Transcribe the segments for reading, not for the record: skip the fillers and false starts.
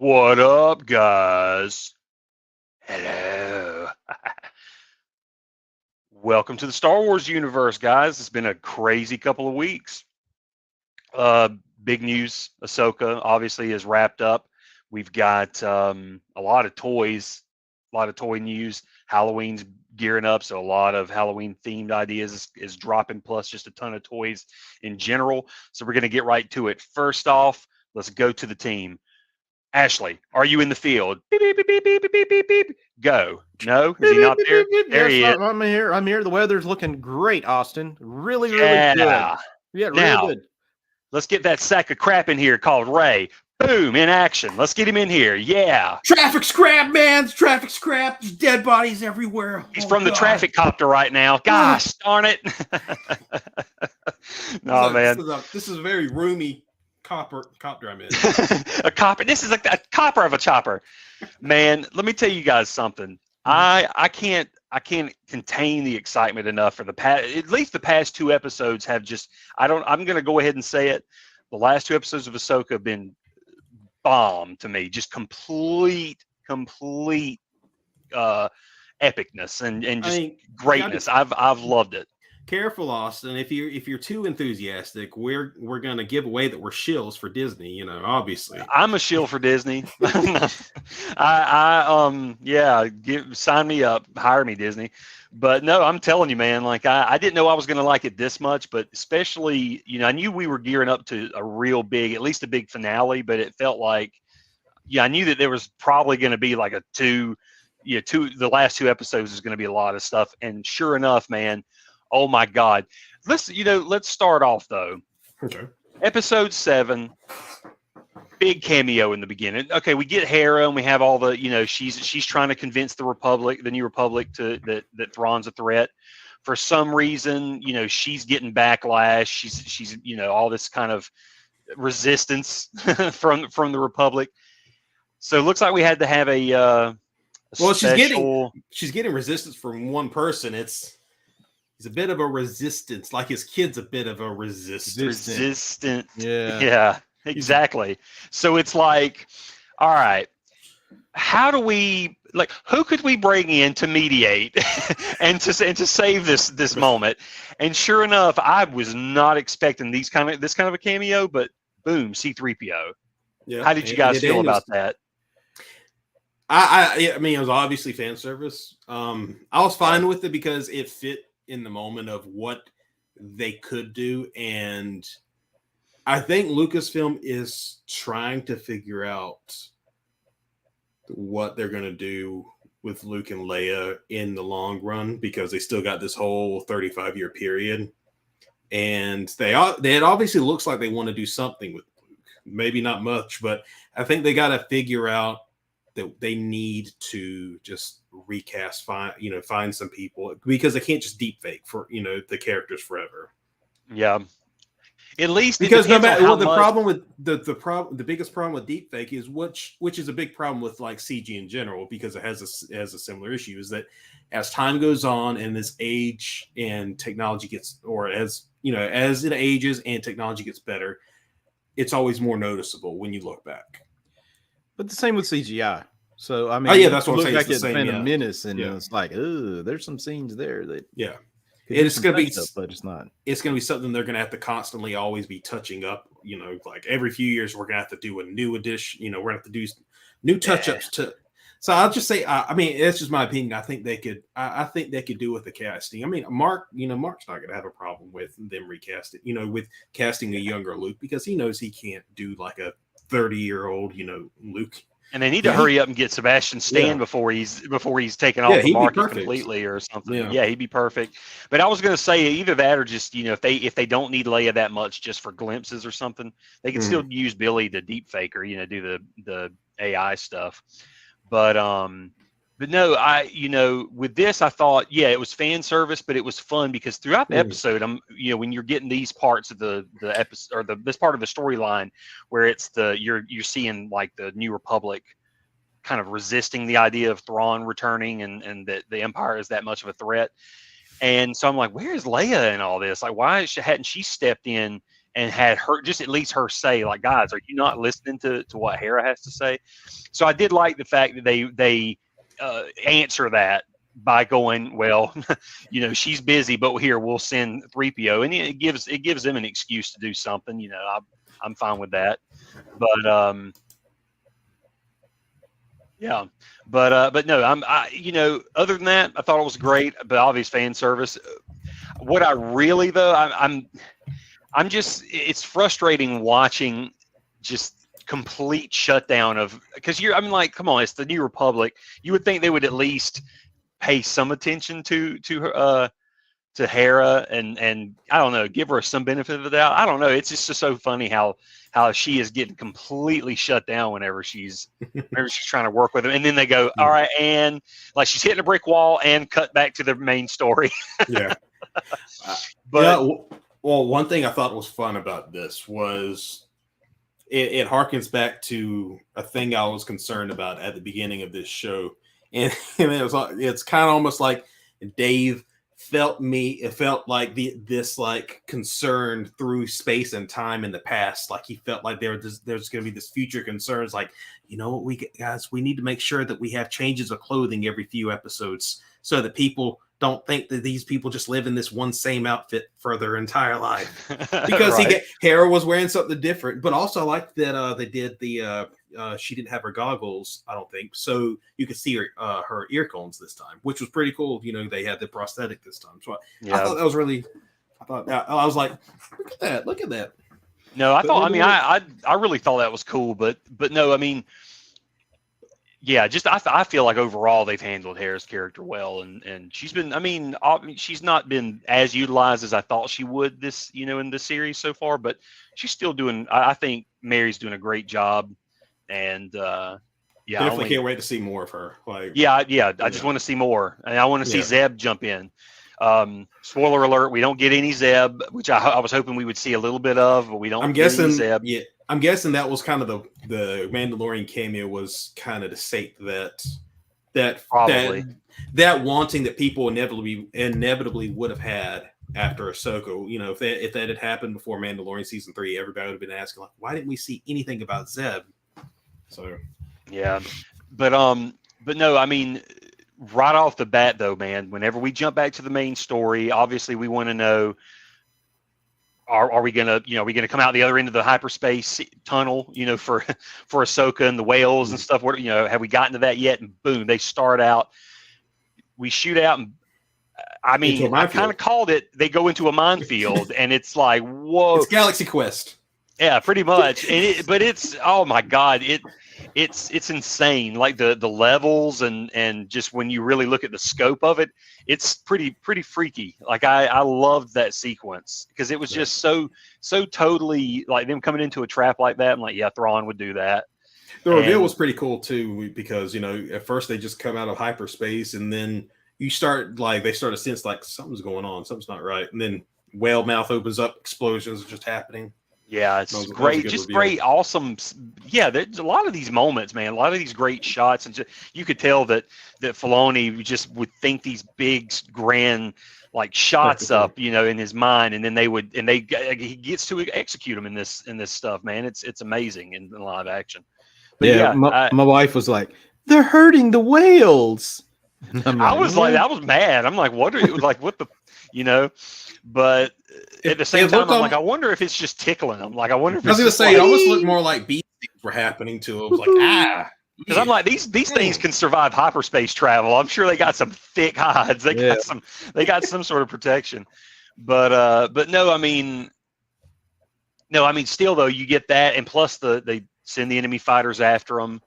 What up, guys? Hello. Welcome to the Star Wars universe, guys. It's been a crazy couple of weeks. Uh, Big news: Ahsoka obviously is wrapped up. We've got a lot of toys, a lot of toy news. Halloween's gearing up, so a lot of Halloween themed ideas is dropping, plus just a ton of toys in general. So we're going to get right to it. First off, let's go to the team. Ashley, are you in the field? Beep, beep, beep, beep, beep, beep, beep, beep. Go. No? Is he not there? There Yes, he is. I'm here. I'm here. The weather's looking great, Austin. Really, really good. Yeah. Yeah, real Now, good. let's get that sack of crap in here called Ray. Boom, in action. Let's get him in here. Yeah. Traffic scrap, man. Traffic scrap. There's dead bodies everywhere. He's from the traffic copter right now. Gosh darn it. No, man. This is a very roomy copter I'm in. A copper. This is a copper of a chopper. Man, let me tell you guys something. I can't contain the excitement enough for the past. At least the past two episodes have just. I'm going to go ahead and say it. The last two episodes of Ahsoka have been bomb to me. Just complete epicness and just greatness. I've loved it. Careful, Austin. If you're too enthusiastic, we're gonna give away that we're shills for Disney. You know, obviously. I'm a shill for Disney. Sign me up, hire me, Disney. But no, I'm telling you, man. Like I didn't know I was gonna like it this much, but especially, I knew we were gearing up to a real big, at least a big finale. But it felt like, I knew that there was probably going to be like the last two episodes is going to be a lot of stuff. And sure enough, man. Oh my God. Let's start off though. Okay. Episode 7, big cameo in the beginning. Okay, we get Hera and we have all the, she's trying to convince the New Republic that Thrawn's a threat. For some reason, she's getting backlash. She's all this kind of resistance from the Republic. So it looks like we had to have she's getting resistance from one person. He's a bit of a resistance, like his kid's a bit of a resistant. Yeah, exactly. So it's like, all right, who could we bring in to mediate and to save this moment? And sure enough, I was not expecting this kind of a cameo, but boom, C-3PO. Yeah. How did you guys feel about that? I mean, it was obviously fan service. I was fine with it because it fit in the moment of what they could do, and I think Lucasfilm is trying to figure out what they're going to do with Luke and Leia in the long run, because they still got this whole 35-year period, and it obviously looks like they want to do something with Luke. Maybe not much, but I think they got to figure out that they need to just recast, find some people, because they can't just deep fake for the characters forever. Yeah, at least because no matter the problem with the biggest problem with deep fake is which is a big problem with like CG in general, because it has a similar issue, is that as time goes on and as age and technology gets, or as it ages and technology gets better, it's always more noticeable when you look back. But the same with CGI. So I mean, that's what I'm saying. Like it's been a menace, and it's like, there's some scenes there that it's going to be, but it's not. It's going to be something they're going to have to constantly always be touching up. Like every few years, we're going to have to do a new edition. We're going to have to do new touch-ups to. So I'll just say, I mean, it's just my opinion. I think they could. I think they could do with the casting. I mean, Mark's not going to have a problem with them recasting. With casting a younger Luke, because he knows he can't do like a 30-year-old, Luke. And they need to hurry up and get Sebastian Stan before he's taken off the market completely or something. Yeah, he'd be perfect. But I was going to say either that or just, if they don't need Leia that much just for glimpses or something, they can still use Billy the deep faker, do the AI stuff. But no, with this, I thought, it was fan service, but it was fun because throughout the episode, when you're getting these parts of the episode, or this part of the storyline where it's you're seeing like the New Republic kind of resisting the idea of Thrawn returning and that the Empire is that much of a threat. And so I'm like, where's Leia in all this? Like, why hadn't she stepped in and had her just at least her say, like, guys, are you not listening to what Hera has to say? So I did like the fact that they answer that by going, well, she's busy, but here we'll send 3PO, and it gives them an excuse to do something. I'm fine with that, but yeah, but no, other than that, I thought it was great, but obvious fan service. What I really though, I'm just, it's frustrating watching just complete shutdown of, because I'm like, come on, it's the New Republic. You would think they would at least pay some attention to her, to Hera, and I don't know, give her some benefit of the doubt. I don't know. It's just so funny how she is getting completely shut down whenever she's trying to work with them, and then they go, all right, and like she's hitting a brick wall, and cut back to the main story. Yeah. But well, one thing I thought was fun about this was it harkens back to a thing I was concerned about at the beginning of this show, and it's kind of almost like Dave it felt like this like concern through space and time in the past. Like he felt like there's going to be this future concerns, like, what we need to make sure that we have changes of clothing every few episodes so that people don't think that these people just live in this one same outfit for their entire life. Because right. Hera was wearing something different, but also I like that they did she didn't have her goggles, I don't think, so you could see her ear cones this time, which was pretty cool. They had the prosthetic this time, so I thought that was really. I was like, look at that. No, I thought. I mean, I really thought that was cool, but no, I mean, yeah, just I feel like overall they've handled Hera's character well, and she's been. I mean, she's not been as utilized as I thought she would in the series so far, but she's still doing. I think Mary's doing a great job, and definitely can't wait to see more of her. Like, I just want to see more, and I want to see Zeb jump in. Spoiler alert: we don't get any Zeb, which I was hoping we would see a little bit of, but we don't. I'm get guessing any Zeb. Yeah, I'm guessing that was kind of the Mandalorian cameo was kind of to state that wanting that people inevitably would have had after Ahsoka. If that had happened before Mandalorian season 3, everybody would have been asking, like, why didn't we see anything about Zeb? So yeah, but no, I mean, right off the bat though, man, whenever we jump back to the main story, obviously we want to know, are we gonna come out the other end of the hyperspace tunnel, for Ahsoka and the whales and stuff? What, have we gotten to that yet? And boom, they start out. We shoot out, and I mean, I kind of called it. They go into a minefield, and it's like, whoa, it's Galaxy Quest. Yeah, pretty much. But it's, oh my God, it's insane. Like the levels and just when you really look at the scope of it, it's pretty freaky. Like I loved that sequence because it was just so totally like them coming into a trap like that. I'm like, yeah, Thrawn would do that. The reveal was pretty cool too, because at first they just come out of hyperspace, and then they start to sense like something's going on, something's not right, and then whale mouth opens up, explosions are just happening. Yeah, it's great, just reveal. Great, awesome. Yeah, there's a lot of these moments, man. A lot of these great shots, and you could tell that Filoni just would think these big, grand, like shots up, in his mind, and then he gets to execute them in this stuff, man. It's amazing in live action. But my wife was like, "They're hurting the whales." I was mad. I'm like, what the, but at the same time, I'm like, I wonder if it's just tickling them. Like, I wonder if I was going to say, it almost looked more like bee stings were happening to them. It was like, because I'm like, these things can survive hyperspace travel. I'm sure they got some thick hides. They got some sort of protection. But no, I mean, still though, you get that, and plus they send the enemy fighters after them.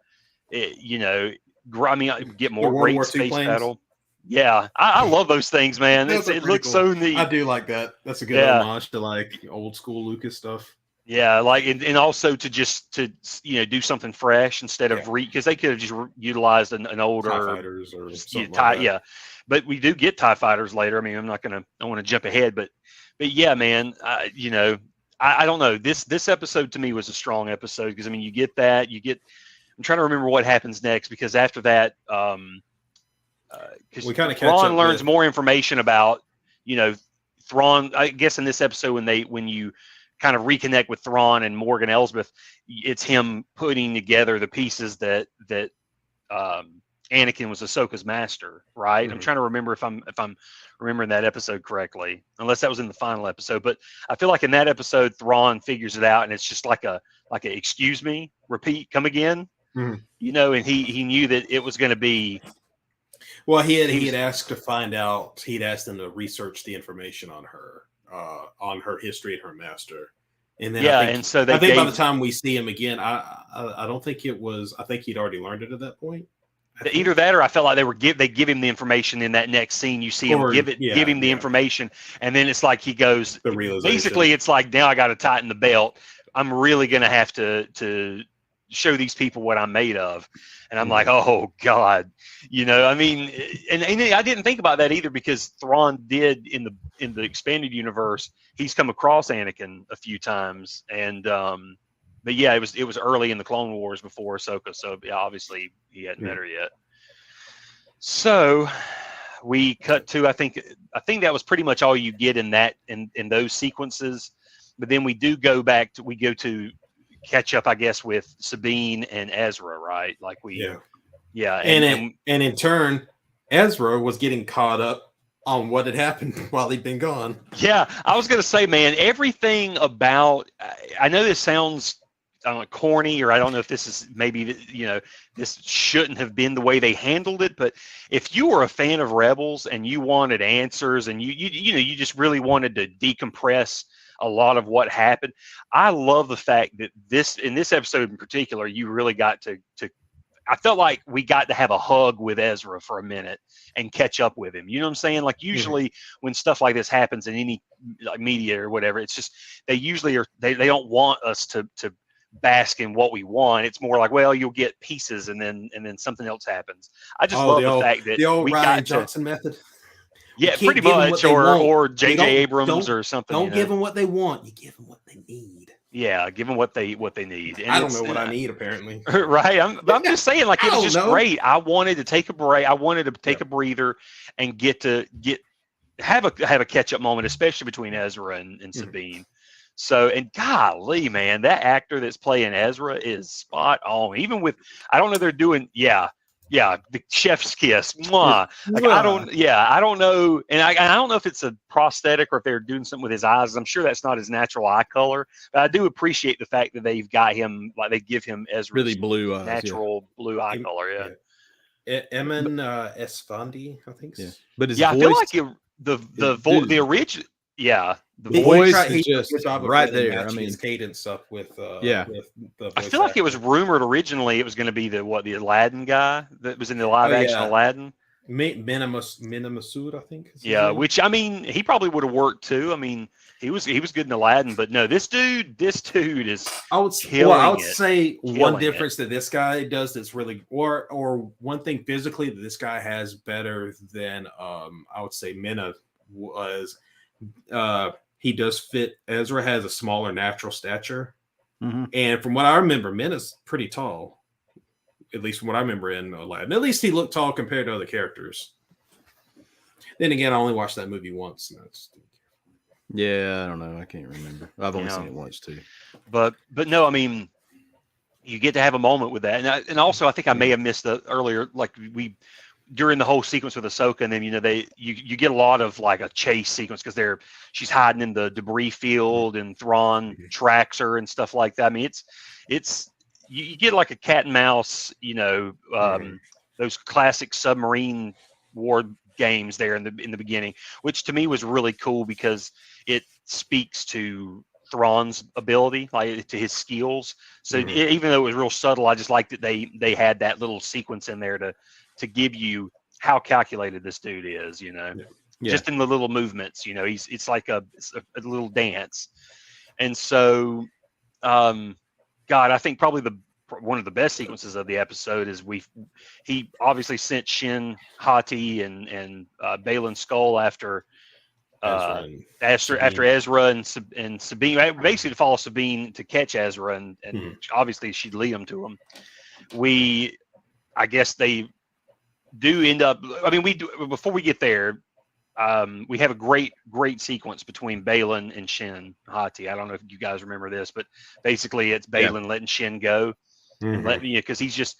Get more great space battle. Yeah, I love those things, man. It looks cool. So neat. I do like that. That's a good homage to like old school Lucas stuff. Yeah, like and also to do something fresh instead of because they could have just utilized an older TIE fighters or something like that. Yeah, but we do get TIE fighters later. I mean, I want to jump ahead, but yeah, man. I don't know. This episode to me was a strong episode because you get that. I'm trying to remember what happens next, because after that, because Thrawn learns more information about, Thrawn. I guess in this episode when you kind of reconnect with Thrawn and Morgan Elsbeth, it's him putting together the pieces that Anakin was Ahsoka's master, right? I'm trying to remember if I'm remembering that episode correctly, unless that was in the final episode. But I feel like in that episode, Thrawn figures it out, and it's just like a excuse me, repeat, come again, you know. And he knew that it was going to be. Well, he had asked to find out. He'd asked them to research the information on her history and her master. And then and so I think by the time we see him again, I don't think it was. I think he'd already learned it at that point. Either that, or I felt like they give him the information in that next scene. You see him give him the information, and then it's like he goes. The realization. Basically, it's like, now I got to tighten the belt. I'm really going to have to show these people what I'm made of. And I'm like, oh God, you know, I mean, and I didn't think about that either, because Thrawn did in the expanded universe, he's come across Anakin a few times, and but yeah, it was early in the Clone Wars before Ahsoka, so yeah, obviously he hadn't met her yet. So we cut to, I think that was pretty much all you get in those sequences. But then we go to catch up, I guess, with Sabine and Ezra, right? Like and in turn, Ezra was getting caught up on what had happened while he'd been gone. Yeah, I was gonna say, man, everything about, I know this sounds corny, or I don't know if this is maybe, you know, this shouldn't have been the way they handled it, but if you were a fan of Rebels and you wanted answers, and you just really wanted to decompress a lot of what happened, I love the fact that in this episode in particular, you really got to I felt like we got to have a hug with Ezra for a minute and catch up with him. You know what I'm saying? Like, usually when stuff like this happens in any like media or whatever, it's just, they usually they don't want us to bask in what we want. It's more like, well, you'll get pieces and then something else happens. I just love the fact that the old we Ryan Johnson method. Yeah, pretty much, or J.J. Abrams or something. Don't give them what they want. You give them what they need. Yeah, give them what they need. And I don't know what I need, apparently. Right. I'm just saying, like, it was just great. I wanted to take a break. I wanted to take a breather and have a catch up moment, especially between Ezra and Sabine. So, and golly, man, that actor that's playing Ezra is spot on. Even with, I don't know, they're doing, the chef's kiss. Mwah. Like, I don't know. And I don't know if it's a prosthetic or if they're doing something with his eyes. I'm sure that's not his natural eye color, but I do appreciate the fact that they've got him, like, they give him Ezra's really blue eyes, natural blue eye color. Emin Esfandi, I think. Yeah. But his voice, I feel like the original. Yeah, the voice is just right there. I mean, his cadence up with with the I feel like it was rumored originally it was going to be the Aladdin guy that was in the live action Aladdin. Mina Massoud, I think. Yeah, which, I mean, he probably would have worked too. I mean, he was good in Aladdin, but no, this dude is. I would say one difference that this guy does that's really, or one thing physically that this guy has better than I would say Mina was. He does fit. Ezra has a smaller natural stature, and from what I remember, Mina's pretty tall. At least from what I remember in Aladdin. At least he looked tall compared to other characters. Then again, I only watched that movie once. Yeah, I don't know. I can't remember. I've only seen it once too. But no, I mean, you get to have a moment with that, and also I think I may have missed the earlier, like during the whole sequence with Ahsoka, and then you get a lot of like a chase sequence because she's hiding in the debris field and Thrawn tracks her and stuff like that. I mean, it's you get like a cat and mouse, those classic submarine war games there in the beginning, which to me was really cool because it speaks to Thrawn's ability, like to his skills. So even though it was real subtle, I just liked that they had that little sequence in there to give you how calculated this dude is, just in the little movements, it's like a little dance. And so, God, I think probably one of the best sequences of the episode is he obviously sent Shin Hati and Baylan Skoll after Ezra and Sabine, basically to follow Sabine to catch Ezra, and obviously she'd lead him to him. I guess they do end up. I mean, before we get there, we have a great sequence between Balin and Shin Hati. I don't know if you guys remember this, but basically it's Balin letting Shin go and let me, because he's just,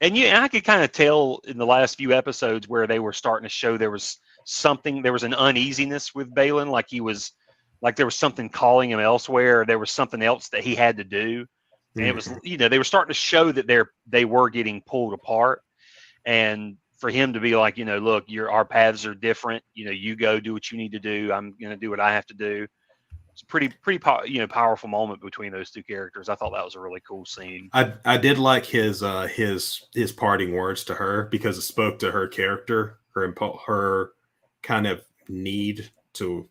and I could kind of tell in the last few episodes where they were starting to show there was an uneasiness with Balin, like there was something calling him elsewhere. Or there was something else that he had to do. And it was, they were starting to show that they were getting pulled apart. And for him to be like, look, our paths are different. You go do what you need to do. I'm going to do what I have to do. It's a pretty powerful moment between those two characters. I thought that was a really cool scene. I did like his parting words to her, because it spoke to her character, her kind of need to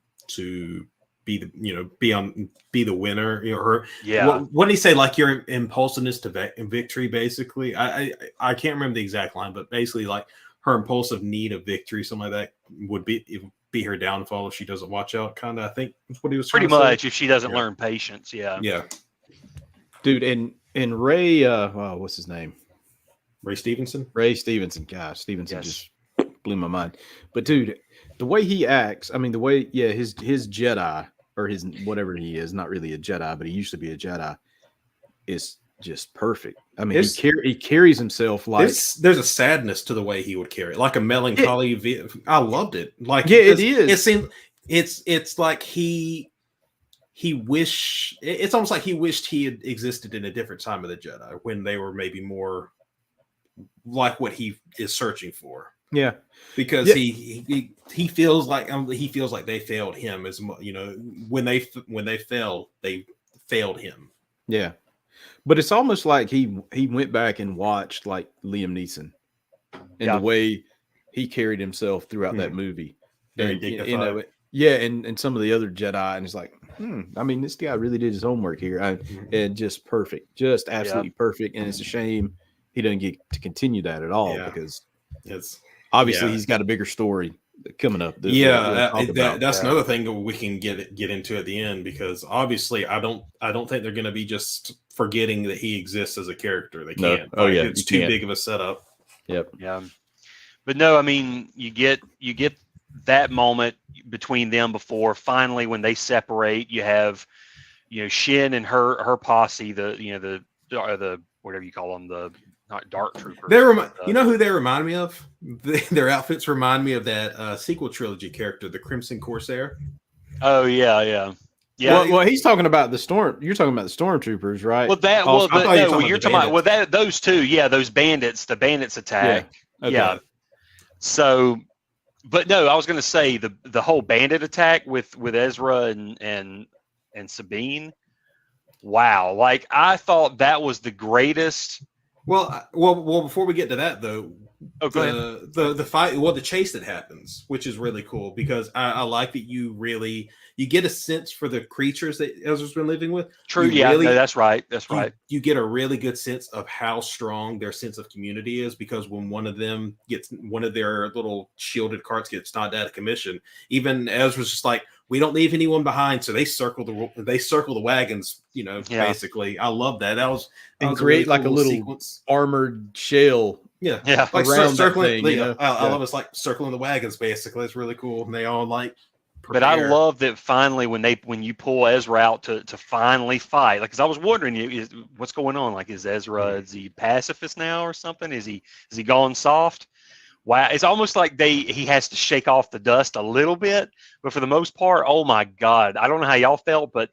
be the winner. What did he say? Like your impulsiveness to victory, basically. I can't remember the exact line, but basically like her impulsive need of victory, something like that, would be her downfall if she doesn't watch out. Kind of, I think that's what he was pretty trying to much say. If she doesn't learn patience. Yeah. Dude, and Ray, what's his name? Ray Stevenson. Gosh, Stevenson just blew my mind. But dude, the way he acts, I mean, the way, his Jedi, or his whatever he is, not really a Jedi, but he used to be a Jedi, is just perfect. I mean, he carries himself like there's a sadness to the way he would carry it, like a melancholy. I loved it. Like, it is. It seemed it's like it's almost like he wished he had existed in a different time of the Jedi, when they were maybe more like what he is searching for. Yeah, because he feels like they failed him, as when they failed him. Yeah, but it's almost like he went back and watched like Liam Neeson and the way he carried himself throughout that movie. Very and, dignified. And some of the other Jedi, and it's like, I mean, this guy really did his homework here, and just perfect, just absolutely perfect. And it's a shame he doesn't get to continue that at all, because it's obviously he's got a bigger story coming up. That's another thing that we can get into at the end, because obviously I don't think they're going to be just forgetting that he exists as a character. They can't. It's too big of a setup. Yep. Yeah. But no, I mean, you get that moment between them before finally when they separate. You have, Shin and her posse, the whatever you call them, the not dark troopers. You know who they remind me of? Their outfits remind me of that sequel trilogy character, the Crimson Corsair. Oh yeah. Well, he's talking about the storm. You're talking about the stormtroopers, right? You're talking about those two. Yeah, those bandits. The bandits attack. Yeah. Okay. Yeah. So, but no, I was going to say the whole bandit attack with Ezra and Sabine. Wow, like I thought that was the greatest. Well, before we get to that though, the fight, the chase that happens, which is really cool, because I like that you get a sense for the creatures that Ezra's been living with. True, that's right. You get a really good sense of how strong their sense of community is, because when one of their little shielded carts gets knocked out of commission, even Ezra's just like, we don't leave anyone behind, so they circle the wagons. Basically, I love that. That was create really like cool a little sequence. Armored shell. Yeah, like circling. I love it's like circling the wagons. Basically, it's really cool. And they all like. Prepare. But I love that finally when you pull Ezra out to finally fight, like, because I was wondering, what's going on? Like, is Ezra is he pacifist now or something? Is he gone soft? Wow, it's almost like he has to shake off the dust a little bit, but for the most part, oh my God, I don't know how y'all felt, but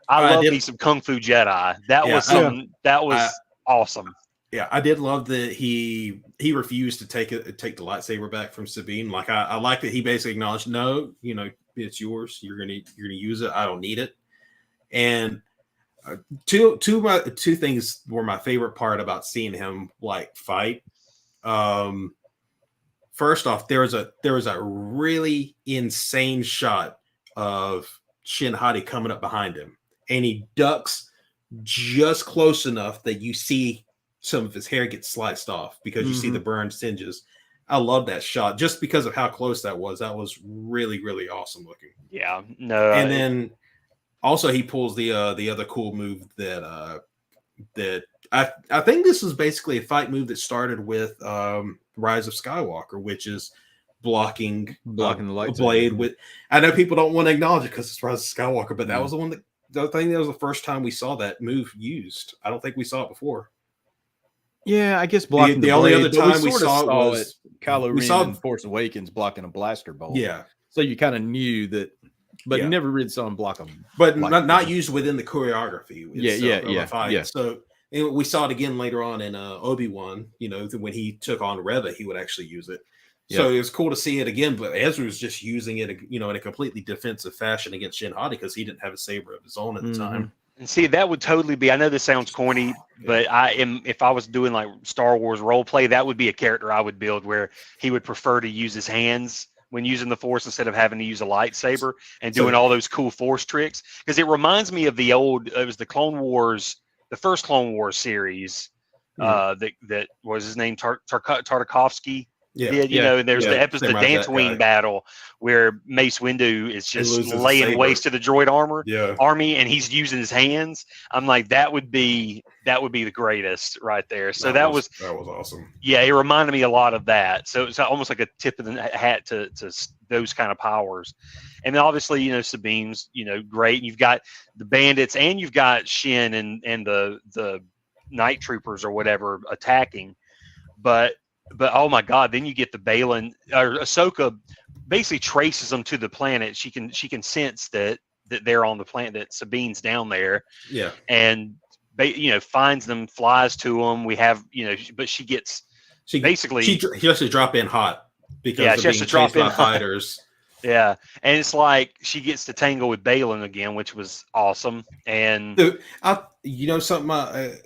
I love me some Kung Fu Jedi. That was awesome. Yeah, I did love that he refused to take the lightsaber back from Sabine. Like, I like that he basically acknowledged, no, it's yours. You're gonna use it. I don't need it. And two things were my favorite part about seeing him like fight. First off, there was a really insane shot of Shin Hati coming up behind him, and he ducks just close enough that you see some of his hair get sliced off, because you see the burned singes. I love that shot just because of how close that was. That was really, really awesome looking. Yeah, no. And then also he pulls the other cool move that I think this is basically a fight move that started with Rise of Skywalker, which is blocking the a lightsaber. blade with. I know people don't want to acknowledge it because it's Rise of Skywalker, but that was the one that I think that was the first time we saw that move used. I don't think we saw it before. Yeah, I guess blocking The the only blade, other but we time we sort of saw it saw was Kylo we Ren saw in Force Awakens blocking a blaster bolt. yeah, So you kind of knew that, but Yeah. never really saw him block them. but not used within the choreography. Yeah. Fight. So and we saw it again later on in Obi-Wan. You know, when he took on Reva, he would actually use it. So it was cool to see it again. But Ezra was just using it, you know, in a completely defensive fashion against Shin Hati because he didn't have a saber of his own at the time. And see, that would totally be. I know this sounds corny, but if I was doing like Star Wars role play, that would be a character I would build where he would prefer to use his hands when using the Force instead of having to use a lightsaber and doing all those cool Force tricks. Because it reminds me of the old. It was the Clone Wars, the first Clone Wars series. That was his name Tartakovsky. Did, you know, and there's the episode, the Dantooine battle where Mace Windu is just laying waste to the droid army, and he's using his hands. I'm like, that would be the greatest right there. So that was awesome. Yeah, it reminded me a lot of that. So it's almost like a tip of the hat to those kind of powers. And then obviously, you know, Sabine's, you know, great. You've got the bandits and you've got Shin and the night troopers or whatever attacking, but oh my God, then you get the Baylan or Ahsoka basically traces them to the planet. She can sense that they're on the planet, that Sabine's down there. Yeah. And you know, finds them, flies to them. We have, you know, but she has to drop in hot because she has to drop in fighters. Yeah, and it's like she gets to tangle with Baylan again, which was awesome. And you know something.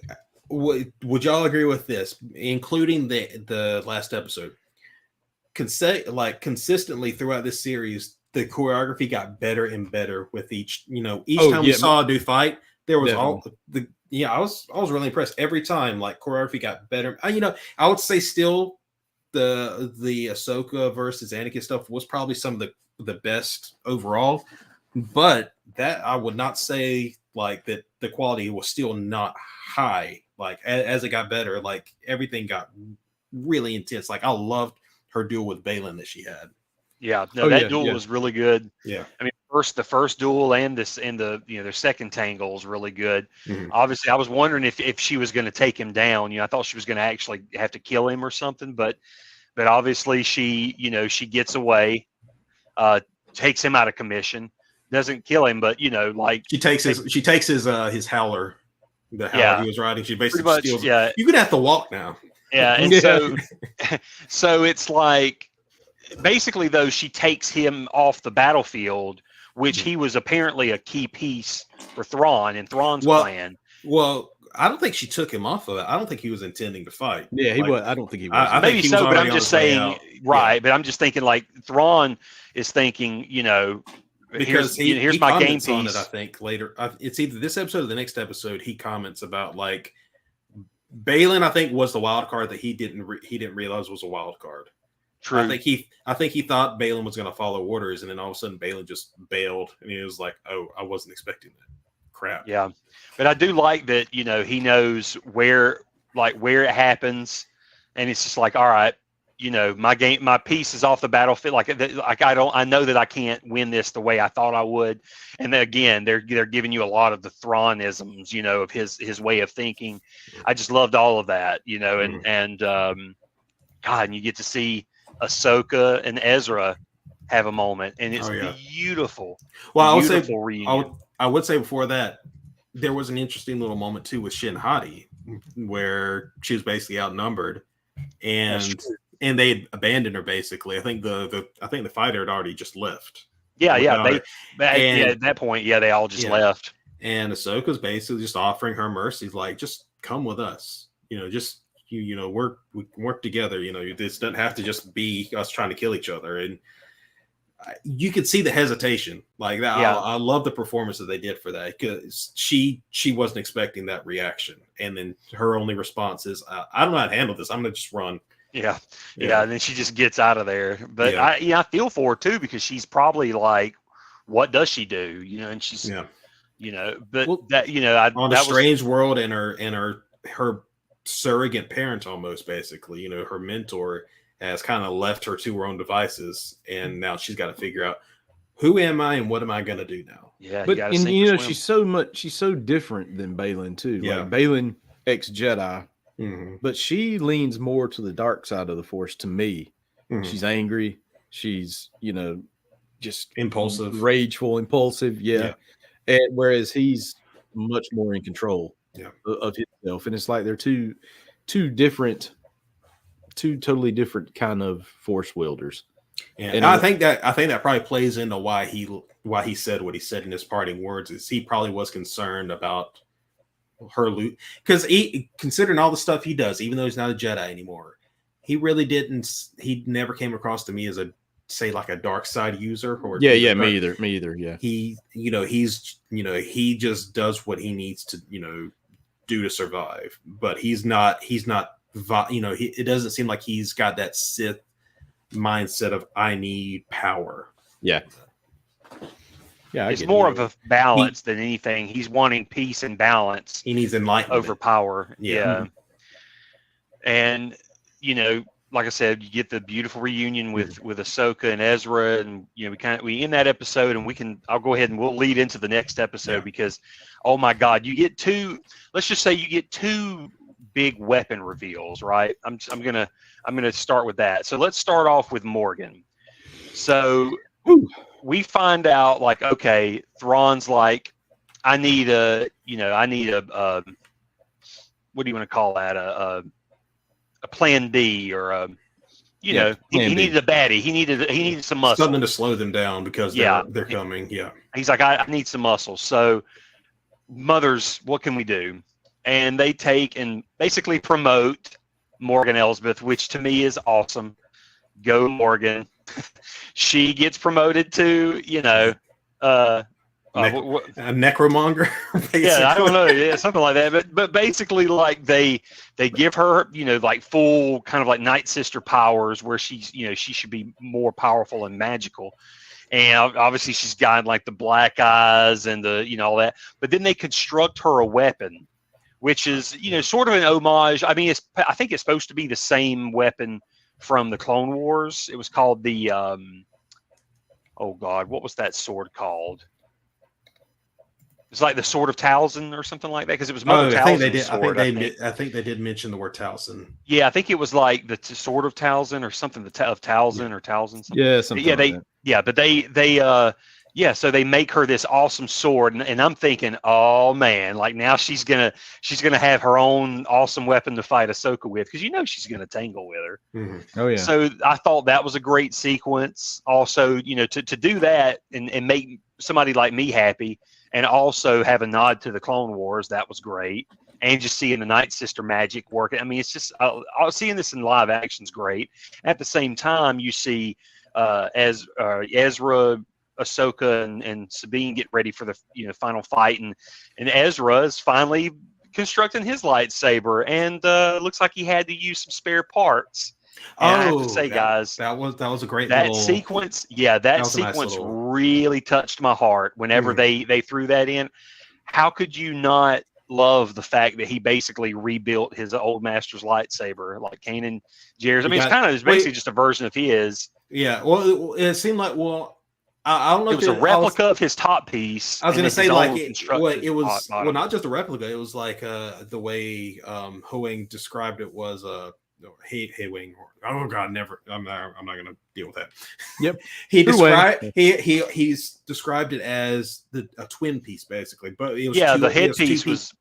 Would y'all agree with this, including the last episode? Consistently throughout this series, the choreography got better and better with each time we saw a new fight. There was I was really impressed every time. Like choreography got better. I would say still the Ahsoka versus Anakin stuff was probably some of the best overall, but that I would not say like that the quality was still not high. Like as it got better, like everything got really intense. Like I loved her duel with Baylan that she had. Yeah, no, that duel was really good. Yeah, I mean, the first duel and the their second tangle is really good. Mm-hmm. Obviously, I was wondering if she was going to take him down. I thought she was going to actually have to kill him or something, but obviously she gets away, takes him out of commission, doesn't kill him, but like she takes his howler. The howler he was riding, she basically steals. Yeah, you're gonna have to walk now. Yeah, and so it's like basically though she takes him off the battlefield, which he was apparently a key piece for Thrawn in Thrawn's plan. Well, I don't think she took him off of that. I don't think he was intending to fight. Yeah, he was. I don't think he was. Maybe so, but I'm just saying, right? But I'm just thinking like Thrawn is thinking, because here's my game piece. On it, I think later, it's either this episode or the next episode. He comments about like Baylan, I think, was the wild card that he didn't realize was a wild card. True. I think he thought Baylan was going to follow orders, and then all of a sudden Baylan just bailed, and he was like, "Oh, I wasn't expecting that." Crap. Yeah, but I do like that. He knows where it happens, and it's just like, all right, my piece is off the battlefield. I know that I can't win this the way I thought I would. And then again, they're giving you a lot of the Thrawn-isms, of his way of thinking. I just loved all of that, and God, and you get to see Ahsoka and Ezra have a moment, and it's beautiful. Well, I would say before that, there was an interesting little moment too with Shin Hati, where she was basically outnumbered, and they abandoned her basically. I think the fighter had already just left. At that point, they all just left. And Ahsoka's basically just offering her mercy, like, just come with us. We work together. This doesn't have to just be us trying to kill each other. And you could see the hesitation like that. Yeah. I love the performance that they did for that, because she wasn't expecting that reaction. And then her only response is, I don't know how to handle this. I'm going to just run. Yeah. And then she just gets out of there. But I feel for her too, because she's probably like, what does she do? And she's, but on a strange world, and her surrogate parent, almost basically, her mentor has kind of left her to her own devices, and now she's got to figure out who am I and what am I going to do now. Yeah, But gotta and sink you or know, swim. she's so different than Balin too. Yeah. Like Balin ex Jedi, Mm-hmm. but she leans more to the dark side of the Force to me. Mm-hmm. She's angry. She's, you know, just Impulsive. rageful, impulsive. Yeah. And whereas he's much more in control of himself. And it's like they're two totally different kind of Force wielders. And I think that probably plays into why he said what he said in his parting words. Is he probably was concerned about her loot, because considering all the stuff he does, even though he's not a Jedi anymore, he really didn't. He never came across to me as a dark side user. Or me either. Yeah, he just does what he needs to do to survive. But he's not. It doesn't seem like he's got that Sith mindset of I need power. Yeah. It's more of a balance than anything. He's wanting peace and balance. He needs enlightenment over power. Yeah. And like I said, you get the beautiful reunion with Ahsoka and Ezra, and we end that episode, and I'll go ahead and we'll lead into the next episode because, oh my God, you get let's just say you get two big weapon reveals, right? I'm gonna start with that. So let's start off with Morgan. So we find out, like, okay, Thrawn's like, I need a what do you want to call that? A plan D, or he needed a baddie. He needed some muscle. Something to slow them down because they're coming. Yeah. He's like, I need some muscle. So mothers, what can we do? And they take and basically promote Morgan Elsbeth, which to me is awesome. Go Morgan. She gets promoted to, a necromonger. Yeah, I don't know, something like that. But basically, like they give her, like full kind of like Night Sister powers, where she's, she should be more powerful and magical. And obviously, she's got like the black eyes and the, all that. But then they construct her a weapon, which is, sort of an homage. I mean, I think it's supposed to be the same weapon from the Clone Wars. It was called the, oh God, what was that sword called? It's like the Sword of Talzin or something like that, because it was Mother Talzin's sword. I think they did mention the word Talzin. Yeah, I think it was like the Sword of Talzin or something, of Talzin or Talzin. Something. Yeah, something. So they make her this awesome sword, and I'm thinking, oh man, like now she's gonna have her own awesome weapon to fight Ahsoka with, because she's gonna tangle with her. Mm-hmm. Oh yeah. So I thought that was a great sequence. Also, to do that and make somebody like me happy, and also have a nod to the Clone Wars, that was great. And just seeing the Night Sister magic working. I mean, it's just seeing this in live action is great. At the same time, you see Ezra, Ahsoka, and Sabine get ready for the final fight, and Ezra is finally constructing his lightsaber, and looks like he had to use some spare parts. And I have to say, guys, that was a great sequence. Yeah, that sequence really touched my heart. Whenever they threw that in, how could you not love the fact that he basically rebuilt his old master's lightsaber, like Kanan Jarrus? I mean, it's basically just a version of his. Yeah. Well, it seemed like I don't know. It was a replica of his top piece. I was going to say, like, it was bottom. not just a replica. It was like the way Hoang described it was Wing. Oh God, never. I'm not going to deal with that. Yep. He's described it as a twin piece, basically. But it was the headpiece was.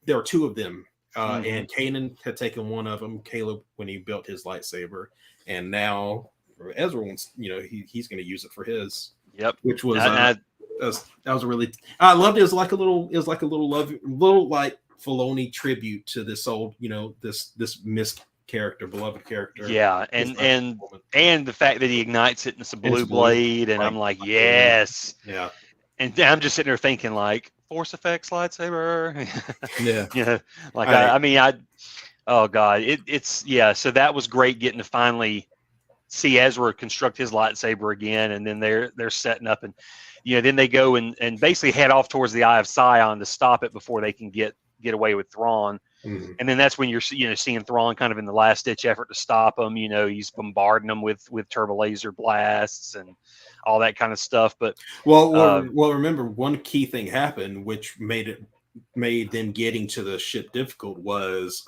There were two of them, and Kanan had taken one of them. Caleb, when he built his lightsaber, and now Ezra wants, he's going to use it for his. Yep. Which was that was a really, I loved it. It was like a little like Filoni tribute to this old, this missed character, beloved character. Yeah, and the fact that he ignites it and it's a blue blade, and I'm like, yes. Yeah. And I'm just sitting there thinking, like, Force effects lightsaber. Yeah. Like oh God, it's so that was great getting to finally see Ezra construct his lightsaber again, and then they're setting up, and then they go and basically head off towards the Eye of Sion to stop it before they can get away with Thrawn. And then that's when you're seeing Thrawn kind of in the last ditch effort to stop him. He's bombarding them with turbo laser blasts and all that kind of stuff. But remember, one key thing happened which made them getting to the ship difficult was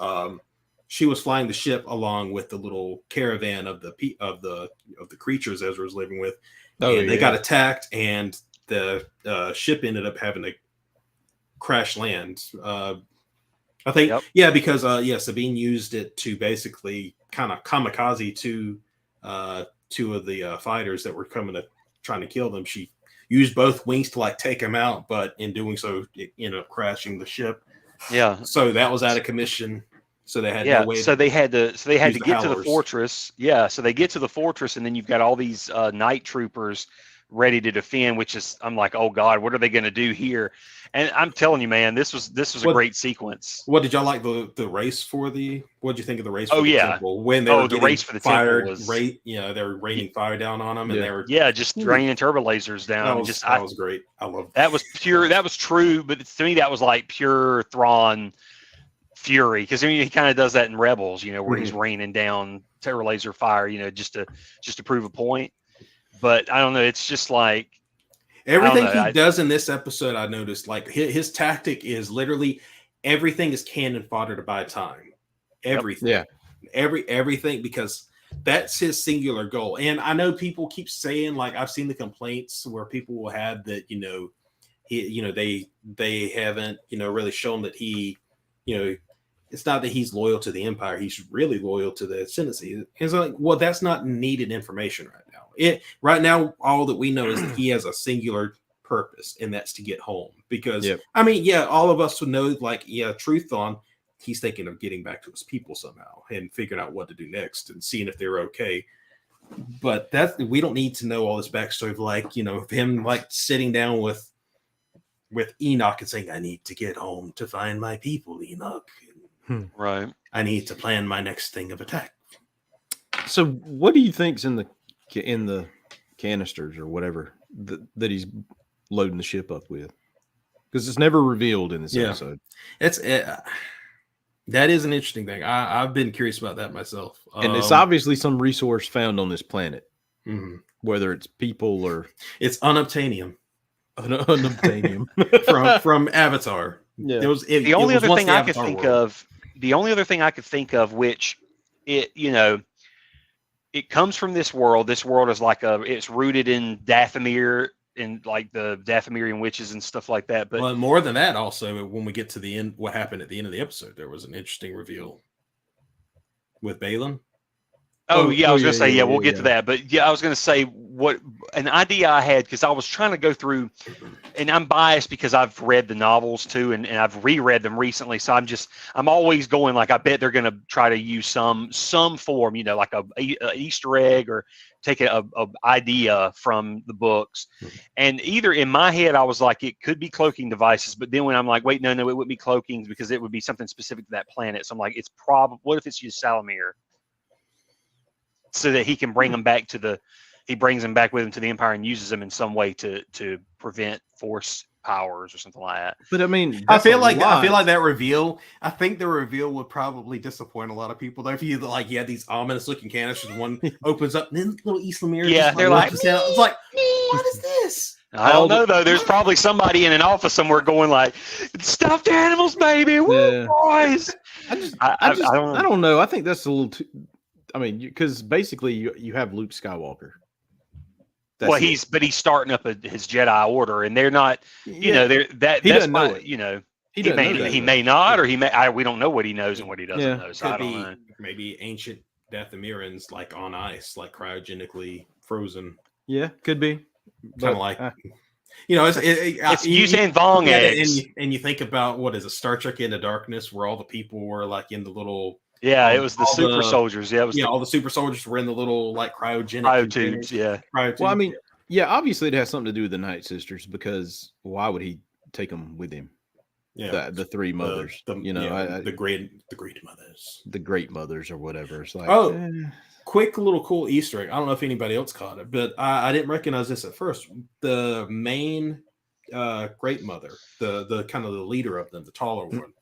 she was flying the ship along with the little caravan of the creatures Ezra was living with. They got attacked, and the ship ended up having to crash land. I think, because Sabine used it to basically kind of kamikaze two of the fighters that were trying to kill them. She used both wings to take them out, but in doing so, it ended up crashing the ship. Yeah. So that was out of commission. So they had no way. So they had to get to the howlers. fortress. Yeah. So they get to the fortress, and then you've got all these night troopers ready to defend, which is, I'm like, oh God, what are they going to do here? And I'm telling you, man, this was a great sequence. What did y'all like the race for the? What did you think of the race? For the yeah, temple? When they were the race for the fired, temple was they were raining fire down on them, and they were just raining turbo lasers down. That was great. I love that. Was pure. That was true, but to me, that was like pure Thrawn fury, because he kind of does that in Rebels, where he's raining down turbo laser fire, just to prove a point. But I don't know. It's just like everything he does in this episode. I noticed his tactic is literally everything is cannon fodder to buy time. Everything, everything, because that's his singular goal. And I know people keep saying, I've seen the complaints where people will have that they haven't really shown that he it's not that he's loyal to the Empire. He's really loyal to the Ascendancy. It's well, that's not needed information right now. Right now, all that we know is that he has a singular purpose, and that's to get home. Because, all of us would know, Truth on, he's thinking of getting back to his people somehow and figuring out what to do next and seeing if they're okay. But we don't need to know all this backstory of him sitting down with Enoch and saying, I need to get home to find my people, Enoch. Right. I need to plan my next thing of attack. So what do you think's in the canisters or whatever that he's loading the ship up with? Because it's never revealed in this episode. That is an interesting thing. I've been curious about that myself. And it's obviously some resource found on this planet, whether it's people or it's unobtainium. Unobtainium from Avatar. Yeah. The only other thing I could think of, which it comes from this world. This world is it's rooted in Dathomir and the Dathomirian witches and stuff like that. But more than that, also when we get to the end, what happened at the end of the episode, there was an interesting reveal with Balin. I was going to say, we'll get to that. But I was going to say what an idea I had, because I was trying to go through, and I'm biased because I've read the novels too, and I've reread them recently. So I'm always going I bet they're going to try to use some form, like a Easter egg, or take a idea from the books. And either in my head, I was like, it could be cloaking devices. But then when I'm like, wait, no, it wouldn't be cloaking, because it would be something specific to that planet. So I'm like, it's probably, what if it's just Salamir? So that he can bring them back he brings them back with him to the Empire and uses them in some way to prevent Force powers or something like that. But I mean, I feel like that reveal. I think the reveal would probably disappoint a lot of people. Though, if you had these ominous looking canisters, one opens up, and then little Islamir, they're like, it's like, what is this? I don't know though. There's probably somebody in an office somewhere going stuffed animals, baby, woo, boys. I don't know. I think that's a little too. I mean, because basically you have Luke Skywalker. He's starting up his Jedi Order, and they're not. He doesn't know it. He may not, or he may. We don't know what he knows and what he doesn't know. So I don't know. Maybe ancient Dathomirans on ice, cryogenically frozen. Yeah, could be. Kind of it's using Vong eggs. And you think about what is a Star Trek Into Darkness, where all the people were in the little. Yeah, it was the super soldiers. Yeah, it was. All the super soldiers were in the little cryogenic tubes. Yeah. Well, I mean, obviously it has something to do with the Night Sisters, because why would he take them with him? Yeah, the three mothers. The great mothers. The great mothers, or whatever. It's quick little cool Easter egg. I don't know if anybody else caught it, but I didn't recognize this at first. The main great mother, the kind of the leader of them, the taller one.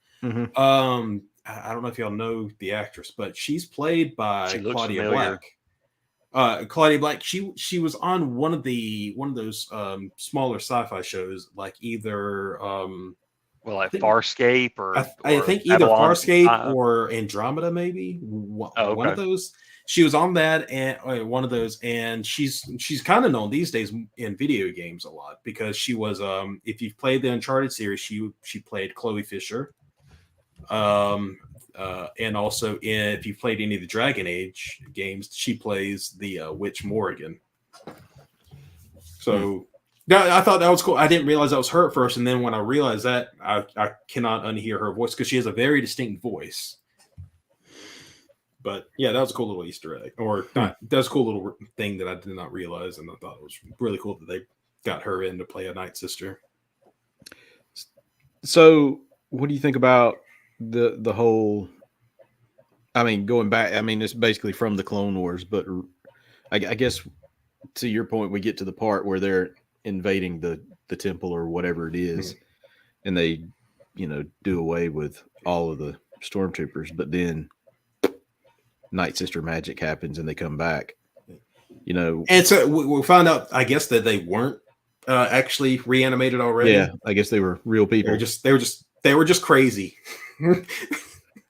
I don't know if y'all know the actress, but she's played by She looks Claudia familiar. Black. Claudia Black. She was on one of those smaller sci-fi shows, like either Well, like think- Farscape or I or think either Babylon Farscape 5. or Andromeda, maybe one okay. of those. She was on that and one of those, and she's kind of known these days in video games a lot because she was if you've played the Uncharted series, she played Chloe Fisher, and also if you've played any of the Dragon Age games, she plays the Witch Morrigan. So. Yeah, I thought that was cool. I didn't realize that was her at first, and then when I realized that, I cannot unhear her voice because she has a very distinct voice. But yeah, that was a cool little Easter egg, or not. That was a cool little thing that I did not realize, and I thought it was really cool that they got her in to play a Night Sister. So, what do you think about the whole? I mean, going back. I mean, it's basically from the Clone Wars, but I guess to your point, we get to the part where they're invading the temple or whatever it is, and they, do away with all of the stormtroopers, but then Night Sister magic happens and they come back. And so we found out, I guess, that they weren't actually reanimated already. Yeah, I guess they were real people. They were just crazy.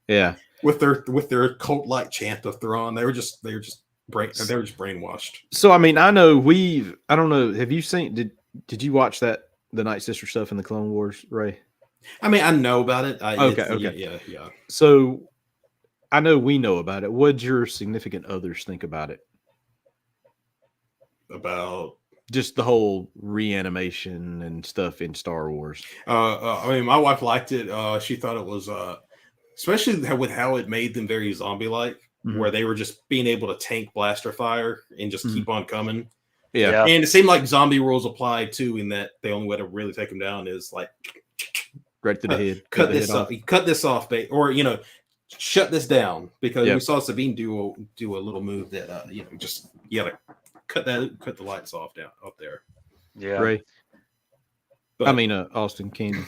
Yeah, with their cult like chant of Thrawn, they were just brainwashed. So I mean, I don't know. Have you seen? Did you watch the Night Sister stuff in the Clone Wars, Ray? I mean, I know about it. Okay. Yeah. So I know we know about it. What'd your significant others think about it? About just the whole reanimation and stuff in Star Wars. I mean, my wife liked it. She thought it was, especially with how it made them very zombie-like, where they were just being able to tank blaster fire and just keep on coming. Yeah. And it seemed like zombie rules applied too, in that the only way to really take them down is like right to the head. Cut this off, or shut this down, because we saw Sabine do a little move that just like cut the lights off down up there. Yeah. Ray. But, I mean, Austin Candy.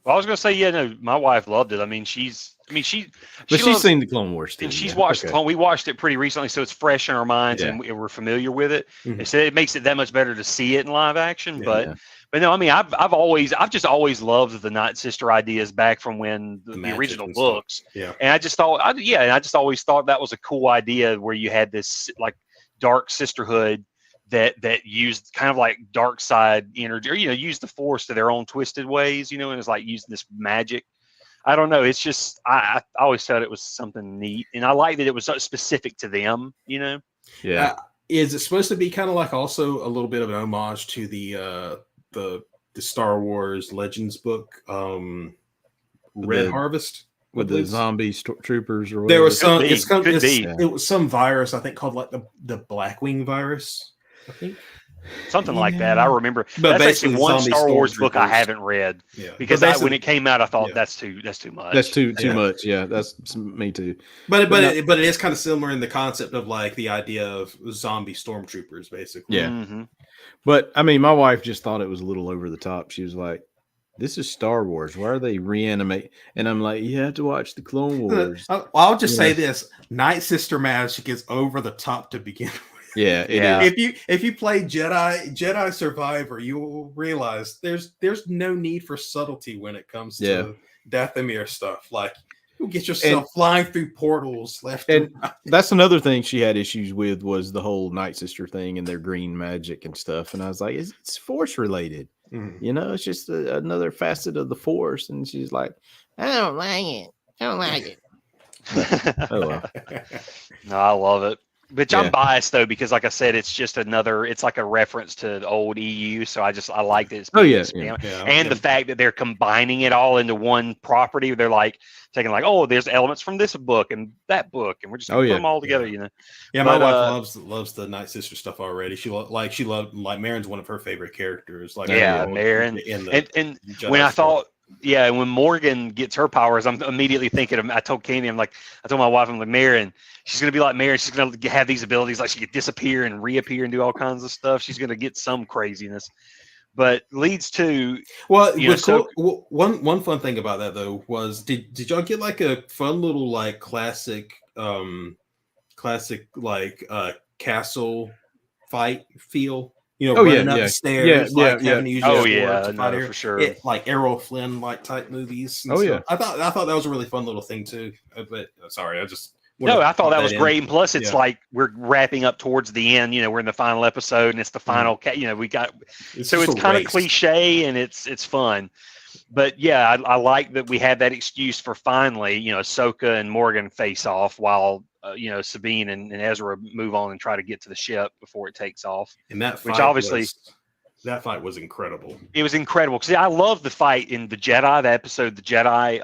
Well, I was gonna say, yeah, no, my wife loved it. I mean, she's seen the Clone Wars too, and she's watched the Clone. We watched it pretty recently, so it's fresh in our minds, and we're familiar with it. They said it makes it that much better to see it in live action. But no, I mean, I've just always loved the Night Sister ideas back from when the original books. Yeah, and I just thought, I just always thought that was a cool idea, where you had this like dark sisterhood that used kind of like dark side energy, or used the Force to their own twisted ways, and it's like using this magic. I don't know. It's just I always thought it was something neat, and I like that it was so specific to them. Yeah. Is it supposed to be kind of like also a little bit of an homage to the Star Wars Legends book, Red Harvest, with the zombie troopers, or whatever? There was some. It was some virus, I think, called like the Blackwing virus. I think something like that. I remember. But that's actually one Star Wars book I stormtroopers. haven't read. Yeah, because when it came out, I thought that's too much. That's too much. Yeah, that's me too. But it is kind of similar in the concept of like the idea of zombie stormtroopers, basically. Yeah. Mm-hmm. But I mean, my wife just thought it was a little over the top. She was like, "This is Star Wars. Why are they reanimate?" And I'm like, "You have to watch the Clone Wars." I'll just say this: Night Sister magic is over the top to begin with. Yeah, it is. If you play Jedi Survivor, you will realize there's no need for subtlety when it comes to Dathomir stuff. Like, you'll get yourself flying through portals left and right. That's another thing she had issues with, was the whole Night Sister thing and their green magic and stuff. And I was like, it's Force related. It's just another facet of the Force. And she's like, I don't like it. But, oh well. No, I love it. But I'm biased though, because like I said, it's just it's like a reference to the old EU. So I like this. And the fact that they're combining it all into one property. They're like taking like, there's elements from this book and that book, and we're just gonna put them all together, Yeah, my wife loves the Night Sister stuff already. She loved Marin's one of her favorite characters. Like Marin. And when I thought. Yeah, and when Morgan gets her powers, I'm immediately thinking of. I told Candy, I told my wife, I'm like, Marin, she's gonna be like Marin. She's gonna have these abilities, like she could disappear and reappear and do all kinds of stuff. She's gonna get some craziness. but leads to Well, you know, cool, one fun thing about that though was did y'all get like a fun little like classic like castle fight feel? You know, Oh yeah, running up yeah, the stairs, yeah, like yeah. having to use oh your sword yeah, to fight no, her. for sure. It like Errol Flynn like type movies and Oh, stuff. yeah. I thought that was a really fun little thing too. But sorry, I just wanted No, to I thought pop that was in. great. And plus, it's Yeah. like we're wrapping up towards the end. You know, we're in the final episode, and it's the final. You know, we got so just it's a kind of race. cliche and it's fun. But yeah, I like that we had that excuse for finally, you know, Ahsoka and Morgan face off while you know, Sabine and Ezra move on and try to get to the ship before it takes off. And that Which fight obviously was incredible. it was incredible because I love the fight in the Jedi, the episode, the Jedi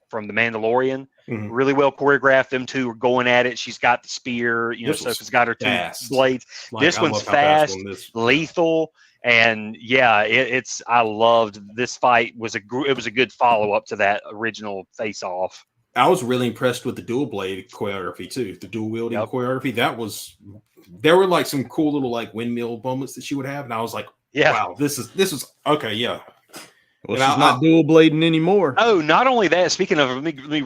from the Mandalorian. Mhm. Really well choreographed. Them two are going at it. She's got the spear. You know, This was Ahsoka's got her two fast. blades. Like, This I one's love how fast fast, one is. lethal, and yeah, it's. I loved this fight. It was a good follow up to that original face off. I was really impressed with the dual blade choreography too. The dual wielding choreography. There were like some cool little like windmill moments that she would have, and I was like, Yeah. wow, this is okay, yeah. Well, she's not dual blading anymore. Oh, not only that. Speaking of, let me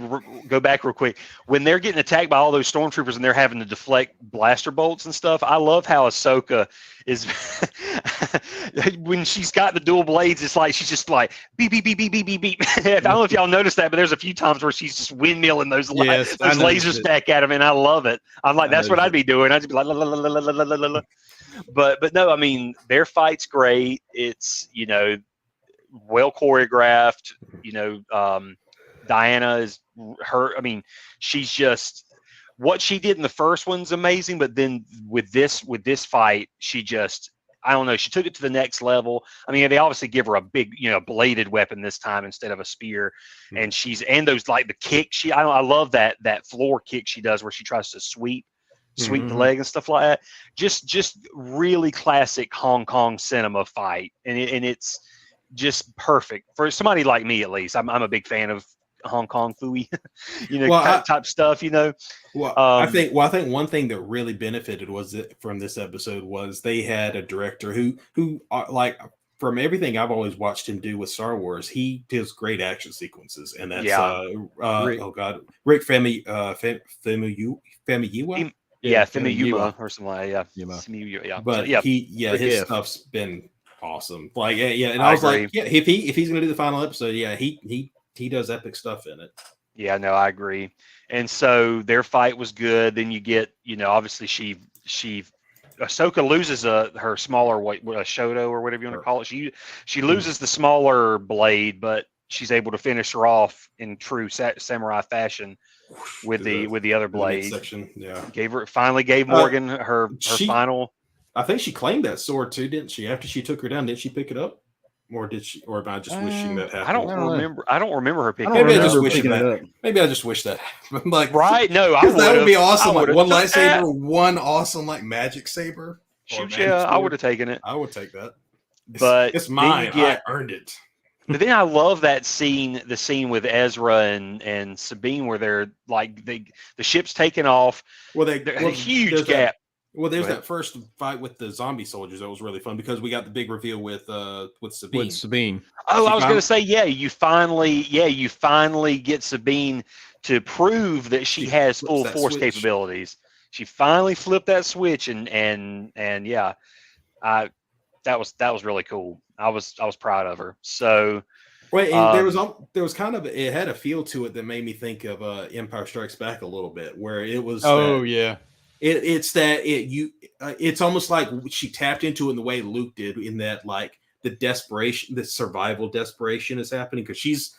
go back real quick. When they're getting attacked by all those stormtroopers and they're having to deflect blaster bolts and stuff, I love how Ahsoka is when she's got the dual blades. It's like she's just like beep beep beep beep beep beep beep. I don't know if y'all noticed that, but there's a few times where she's just windmilling those lasers back at him, and I love it. I'm like, that's what I'd be doing. I'd just be like, la, la, la, la, la, la, la, la. But no, I mean, their fight's great. It's, you know, well choreographed. You know, Diana is her. I mean, she's just what she did in the first one's amazing, but then with this fight, she just, I don't know, she took it to the next level. I mean, they obviously give her a big, you know, bladed weapon this time instead of a spear, and those like the kick. I love that floor kick she does where she tries to sweep the leg and stuff like that. Just really classic Hong Kong cinema fight, and it's just perfect for somebody like me, at least. I'm a big fan of Hong Kong fooey, you know, type stuff, you know. Well, I think one thing that really benefited from this episode was they had a director who like, from everything I've always watched him do with Star Wars, he does great action sequences, and that's Rick Famuyiwa. Famuyiwa or something like that. Yeah. But so, his stuff's been awesome. Like, and I was like, if he's gonna do the final episode, he does epic stuff in it. Yeah, no, I agree. And so their fight was good. Then you get, you know, obviously Ahsoka loses her smaller Shoto or whatever you want to call it. She loses the smaller blade, but she's able to finish her off in true samurai fashion with the other blade. Finally gave Morgan her final. I think she claimed that sword too, didn't she? After she took her down, didn't she pick it up? Or did she? Or am I just wishing that happened? I don't remember her picking. Maybe I just wish that. Maybe I just wish that. Like, right? No, that would be awesome. Like one lightsaber, one awesome like magic saber. Shoot, yeah, I would have taken it. I would take that. But it's mine. I earned it. But then I love that scene, the scene with Ezra and Sabine, where they're like the ship's taking off. Well, a huge gap. There's that first fight with the zombie soldiers that was really fun because we got the big reveal with Sabine. Oh, I was going to say, you finally get Sabine to prove that she has full force capabilities. She finally flipped that switch, and yeah, that was really cool. I was proud of her. So, there was kind of, it had a feel to it that made me think of Empire Strikes Back a little bit, where it was. It's almost like she tapped into it in the way Luke did, in that like the desperation, the survival desperation is happening because she's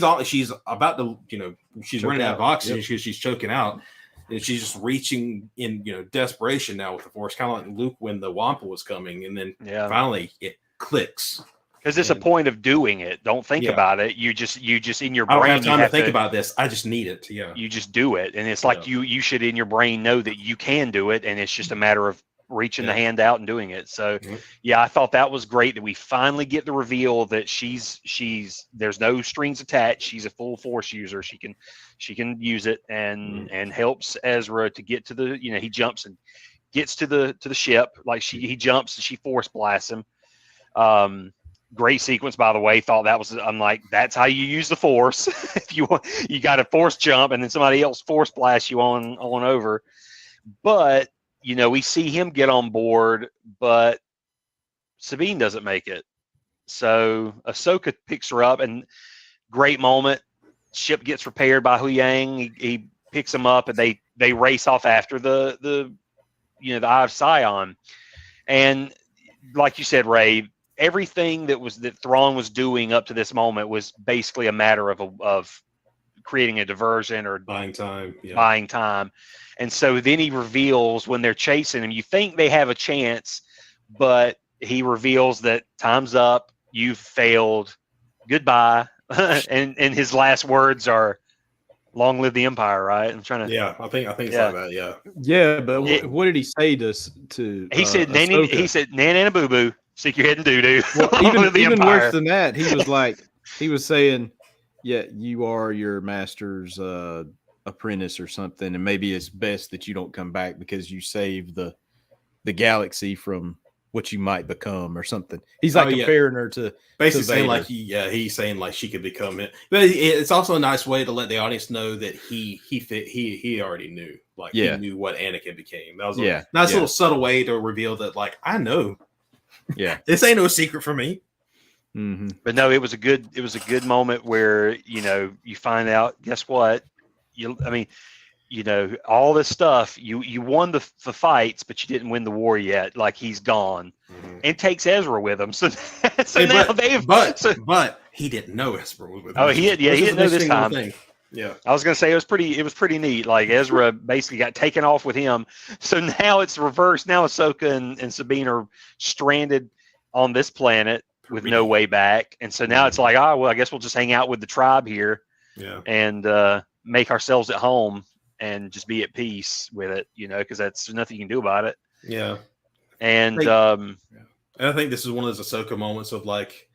about to, you know, she's running out of oxygen because she's choking out, and she's just reaching in, you know, desperation now with the Force, kind of like Luke when the Wampa was coming, and then finally it clicks. Because it's a point of doing it. Don't think about it. You just in your brain. I don't have time to think about this. I just need it. Yeah. You just do it, and it's like you should in your brain know that you can do it, and it's just a matter of reaching the hand out and doing it. So, I thought that was great that we finally get the reveal that she's there's no strings attached. She's a full force user. She can use it and helps Ezra to get to the, you know, he jumps and gets to the ship, like he jumps and she force blasts him. Great sequence, by the way. Thought that was. I'm like, that's how you use the Force. If you want, you got a Force jump, and then somebody else Force blast you on over. But we see him get on board, but Sabine doesn't make it. So Ahsoka picks her up, and great moment. Ship gets repaired by Hu Yang. He picks him up, and they race off after the Eye of Sion. And like you said, Ray, everything that Thrawn was doing up to this moment was basically a matter of creating a diversion or buying time. And so then he reveals when they're chasing him, you think they have a chance, but he reveals that time's up, you've failed, goodbye. and his last words are, "Long live the Empire," right? I'm trying to. Yeah, I think it's like that. Yeah. Yeah, but what did he say to? He said, Ahsoka? He said, "Nana boo boo, stick your head in doo doo." Well, even worse than that, he was saying, "Yeah, you are your master's apprentice or something, and maybe it's best that you don't come back because you saved the galaxy from what you might become or something." He's like comparing her to basically saying Vader. like he's saying like she could become it, but it's also a nice way to let the audience know that he already knew, like he knew what Anakin became. That was a nice little subtle way to reveal that, like, I know, this ain't no secret for me. Mm-hmm. But no, it was a good moment where you find out, guess what, all this stuff, you won the fights, but you didn't win the war yet. Like, he's gone, and takes Ezra with him. So but he didn't know Ezra was with him. Oh, he didn't know this time. Yeah, I was gonna say it was pretty neat. Like, Ezra basically got taken off with him. So now it's reversed. Now Ahsoka and Sabine are stranded on this planet with no way back. And so now it's like, I guess we'll just hang out with the tribe here, and make ourselves at home and just be at peace with it, because there's nothing you can do about it. Yeah. And I think this is one of those Ahsoka moments of like,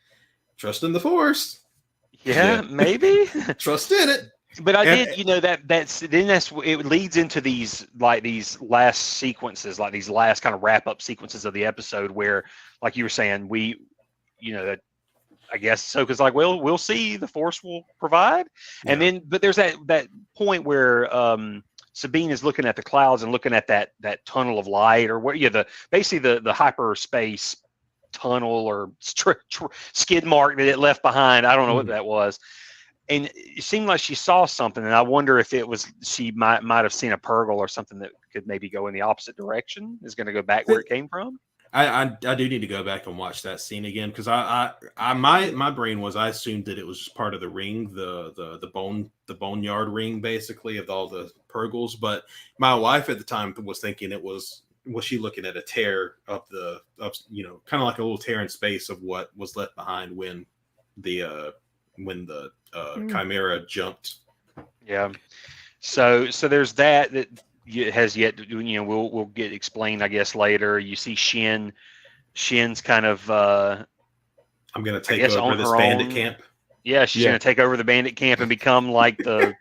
trust in the Force. Yeah, maybe trust in it. But I did, it leads into these last sequences, like these last kind of wrap up sequences of the episode where, like you were saying, I guess Ahsoka's like, well, we'll see. The Force will provide. And then, but there's that point where Sabine is looking at the clouds and looking at that tunnel of light, or basically the hyperspace tunnel or skid mark that it left behind. I don't know what that was. And it seemed like she saw something, and I wonder if it was she might have seen a Purgle or something that could maybe go in the opposite direction. Is going to go back where it came from. I do need to go back and watch that scene again, because my brain was, I assumed that it was just part of the ring, the boneyard ring, basically, of all the Purgles. But my wife at the time was thinking it was she looking at a tear up kind of like a little tear in space of what was left behind when the Chimera jumped. Yeah. So there's that has yet to, we'll get explained, I guess, later. You see Shin's kind of I'm gonna take over this bandit camp. Yeah, she's gonna take over the bandit camp and become like the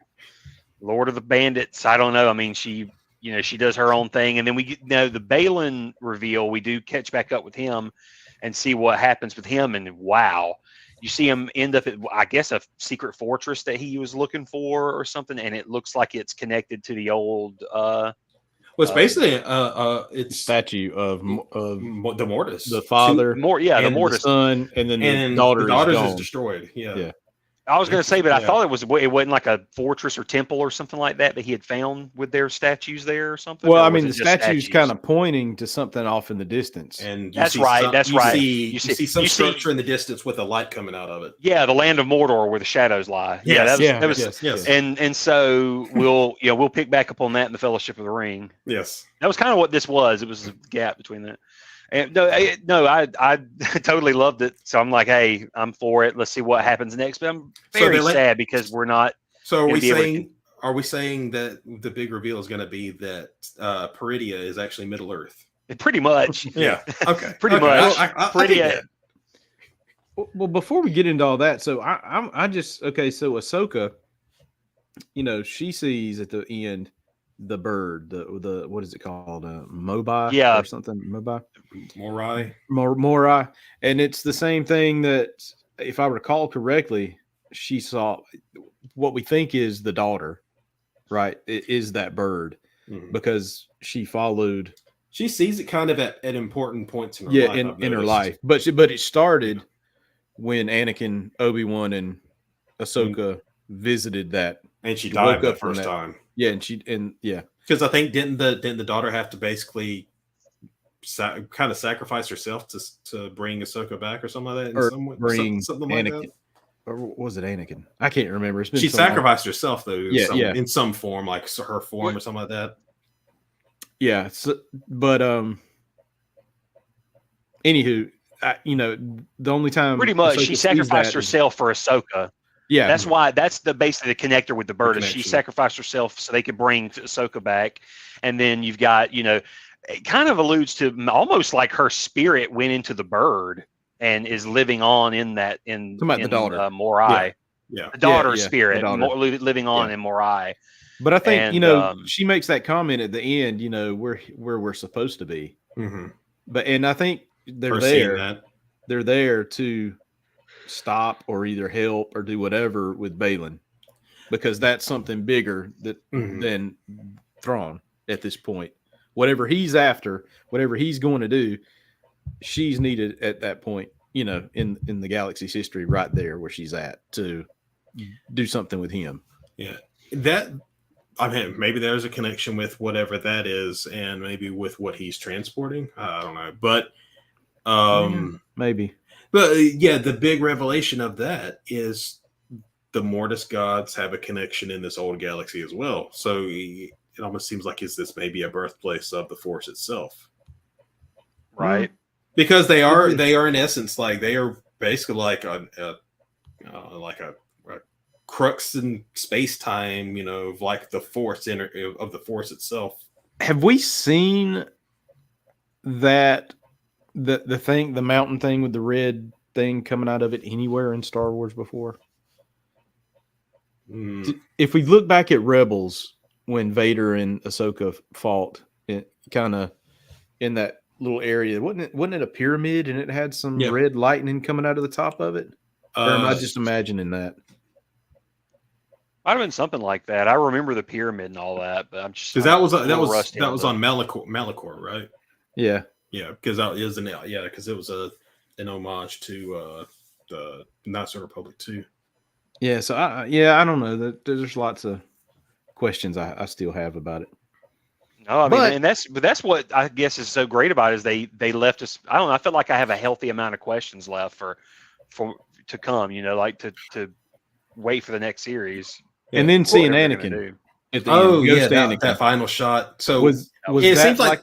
Lord of the Bandits. I don't know. I mean, she does her own thing, and then we get the Balin reveal. We do catch back up with him and see what happens with him, and wow. You see him end up at, I guess, a secret fortress that he was looking for or something, and it looks like it's connected to the old. Well, it's basically it's statue of the Mortis, the father, the Mortis, the son, and then the daughter is destroyed. Yeah. I was going to say, but I thought it wasn't like a fortress or temple or something like that he had found with their statues there or something. Well, I mean, the statue's kind of pointing to something off in the distance, and that's right. You see some structure in the distance with a light coming out of it. Yeah, the land of Mordor where the shadows lie. Yes, that was. And so we'll pick back up on that in the Fellowship of the Ring. Yes, that was kind of what this was. It was a gap between that. And I totally loved it. So I'm like, hey, I'm for it. Let's see what happens next. But I'm very sad because we're not. So are we saying that the big reveal is going to be that Peridia is actually Middle Earth? Pretty much. Yeah. Okay. Pretty much. Peridia. Well, before we get into all that, so I just so Ahsoka, she sees at the end the bird, the what is it called? Mobai Yeah. or something? Mobai? Morai. And it's the same thing that, if I recall correctly, she saw what we think is the daughter, right? It is that bird because she followed. She sees it kind of at important points in her life. In her life, but it started when Anakin, Obi-Wan, and Ahsoka visited that, and she died the first time. Yeah, because I think didn't the daughter have to basically kind of sacrifice herself to bring Ahsoka back or something like that? Or something like Anakin, that. or was it Anakin? I can't remember. It's been she sacrificed herself though. In some form, like her form or something like that. Yeah, but anywho, the only time pretty much Ahsoka she sacrificed herself for Ahsoka. Yeah, that's why that's basically the connector with the bird. Is she sacrificed herself so they could bring Ahsoka back, and then you've got it kind of alludes to almost like her spirit went into the bird and is living on in the daughter Morai. Yeah. The daughter spirit living on in Morai. But I think she makes that comment at the end. Where we're supposed to be. Mm-hmm. And I think they're there. They're there to stop or either help or do whatever with Balin, because that's something bigger than Thrawn at this point. Whatever he's after, whatever he's going to do, she's needed at that point. In the galaxy's history, right there where she's at to do something with him. Yeah, maybe there's a connection with whatever that is, and maybe with what he's transporting. I don't know, but maybe. But the big revelation of that is the Mortis gods have a connection in this old galaxy as well. So it almost seems like is this maybe a birthplace of the Force itself, right? Because they are in essence like they are basically like a crux in space time, of like the Force of the Force itself. Have we seen that the mountain thing with the red thing coming out of it anywhere in Star Wars before? If we look back at Rebels, when Vader and Ahsoka fought, kind of in that little area, wasn't it a pyramid and it had some red lightning coming out of the top of it? Or am I just imagining that? Might have been something like that. I remember the pyramid and all that, but I'm just because that was on Malachor, right? Yeah, because it was an homage to the Knights of the Republic too. Yeah, so I don't know. There's lots of questions I still have about it. No, I mean, and that's what I guess is so great about it is they left us. I don't know. I feel like I have a healthy amount of questions left for to come. Like to wait for the next series. And then seeing Anakin at the end. That final shot. So was it seems like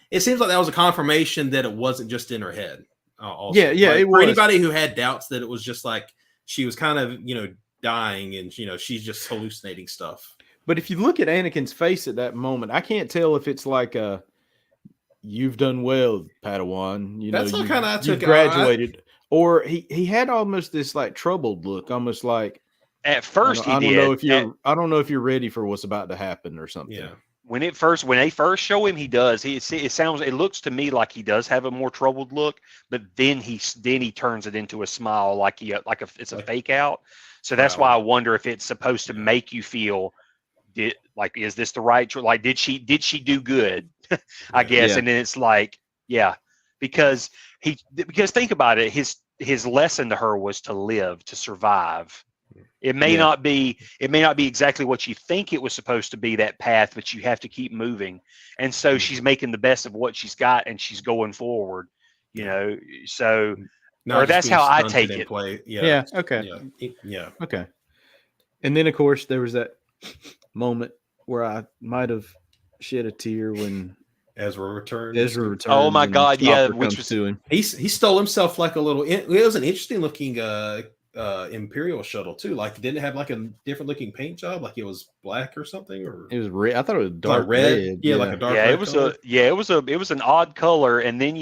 it seems like that was a confirmation that it wasn't just in her head. Also. Yeah, it was. For anybody who had doubts that it was just like she was kind of dying and she's just hallucinating stuff. But if you look at Anakin's face at that moment, I can't tell if it's like "You've done well, Padawan." That's what kind of I took. Graduated, or he had almost this like troubled look, almost like. At first, I don't know if you're ready for what's about to happen or something. Yeah. When they first show him, he does. It looks to me like he does have a more troubled look, but then he turns it into a smile, like it's a fake out. So that's why I wonder if it's supposed to make you feel, is this the right choice? Like, did she do good? I guess, and then it's like, because think about it, his lesson to her was to live, to survive. It may not be exactly what you think it was supposed to be, that path, but you have to keep moving. And so she's making the best of what she's got and she's going forward, so that's how I take it. Yeah. Okay. Yeah. Okay. And then of course there was that moment where I might have shed a tear when Ezra returned. Oh my God. Yeah. Which was to him. He stole himself like a little, it was an interesting looking, Imperial shuttle too. Like, didn't it have like a different looking paint job? Like it was black or something, or it was red. I thought it was dark red. Yeah, like a dark red. It was an odd color. And then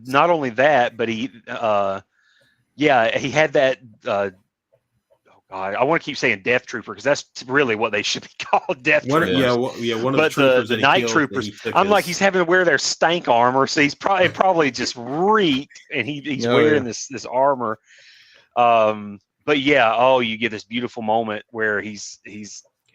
not only that, but he had that. I want to keep saying Death Trooper because that's really what they should be called, Death Troopers. One of but the troopers, the Night Troopers. I'm like, he's having to wear their stank armor, so he's probably just reeked, and he's wearing this armor. But yeah, you get this beautiful moment where he's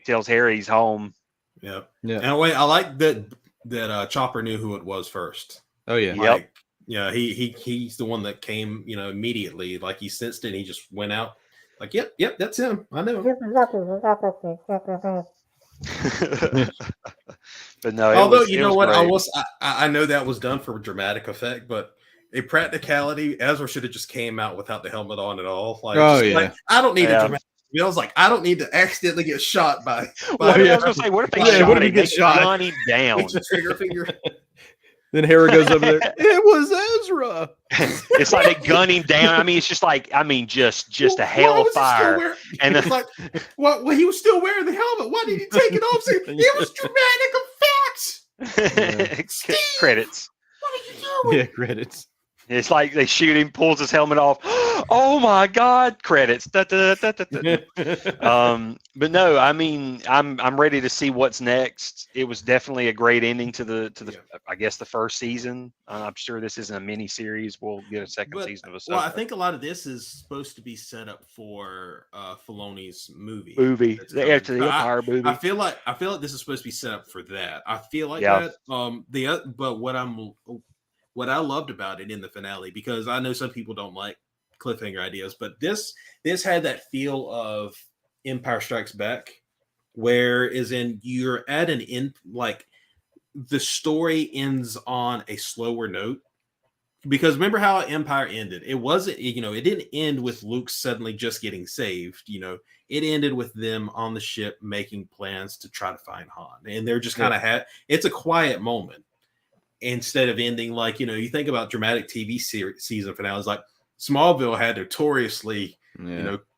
tells Harry he's home. Yeah. And wait, I like that Chopper knew who it was first. Oh yeah. Like, yeah, he's the one that came, immediately. Like he sensed it and he just went out. Like, yep, that's him. I know. But no, although you know what, I know that was done for dramatic effect, but a practicality, Ezra should have just came out without the helmet on at all. Like, like I don't need a dramatic. I was like, I don't need to accidentally get shot by. I was gonna say, what if they get shot? Gun him down. Trigger finger. Then Harry goes over there. It was Ezra. It's like they gun him down. I mean, it's just like, just a hail of fire. And it's like, well, he was still wearing the helmet. Why did he take it off? It was dramatic effects. Credits. What are you doing? Yeah, credits. It's like they shoot him, pulls his helmet off. Oh my God! Credits. But no, I mean, I'm ready to see what's next. It was definitely a great ending to the I guess the first season. I'm sure this isn't a mini series. We'll get a second season of Ahsoka. Well, I think a lot of this is supposed to be set up for Filoni's movie. The Empire movie. I feel like this is supposed to be set up for that. I feel like that. But what I loved about it in the finale, because I know some people don't like cliffhanger ideas, but this had that feel of Empire Strikes Back, where is in you're at an end, like the story ends on a slower note. Because remember how Empire ended? It wasn't, it didn't end with Luke suddenly just getting saved. It ended with them on the ship making plans to try to find Han, and they're just kind of it's a quiet moment. Instead of ending like, you think about dramatic TV season finales, like Smallville had notoriously,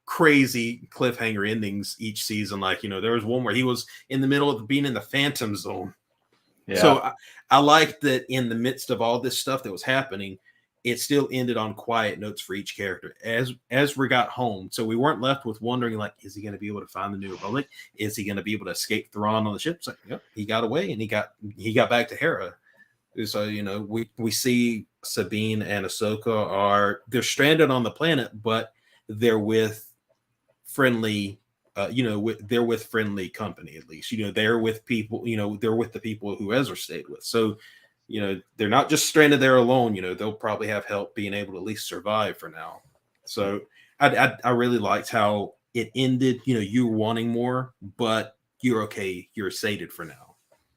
crazy cliffhanger endings each season. Like, there was one where he was in the middle of being in the Phantom Zone. Yeah. So I liked that in the midst of all this stuff that was happening, it still ended on quiet notes for each character as we got home. So we weren't left with wondering, like, is he going to be able to find the New Republic? Is he going to be able to escape Thrawn on the ship? So, he got away and he got back to Hera. So, we see Sabine and Ahsoka they're stranded on the planet, but they're with friendly, they're with friendly company, at least, they're with people, they're with the people who Ezra stayed with. So, they're not just stranded there alone, they'll probably have help being able to at least survive for now. So I really liked how it ended, you were wanting more, but you're okay. You're sated for now.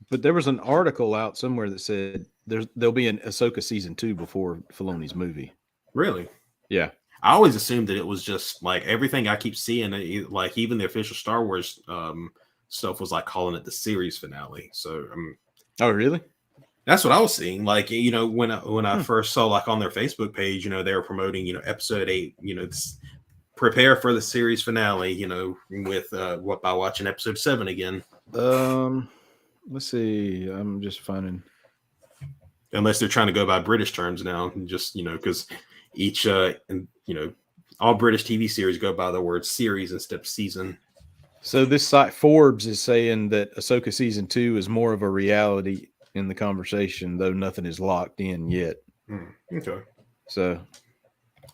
But there was an article out somewhere that said there'll be an Ahsoka season 2 before Filoni's movie. Really? Yeah. I always assumed that it was just like everything I keep seeing, like even the official Star Wars stuff was like calling it the series finale. So, oh, really? That's what I was seeing. Like, when I first saw like on their Facebook page, they were promoting, episode 8, prepare for the series finale, with by watching episode 7 again. Let's see. I'm just finding. Unless they're trying to go by British terms now, just because each all British TV series go by the word series instead of season. So this site Forbes is saying that Ahsoka season 2 is more of a reality in the conversation, though nothing is locked in yet. Okay. So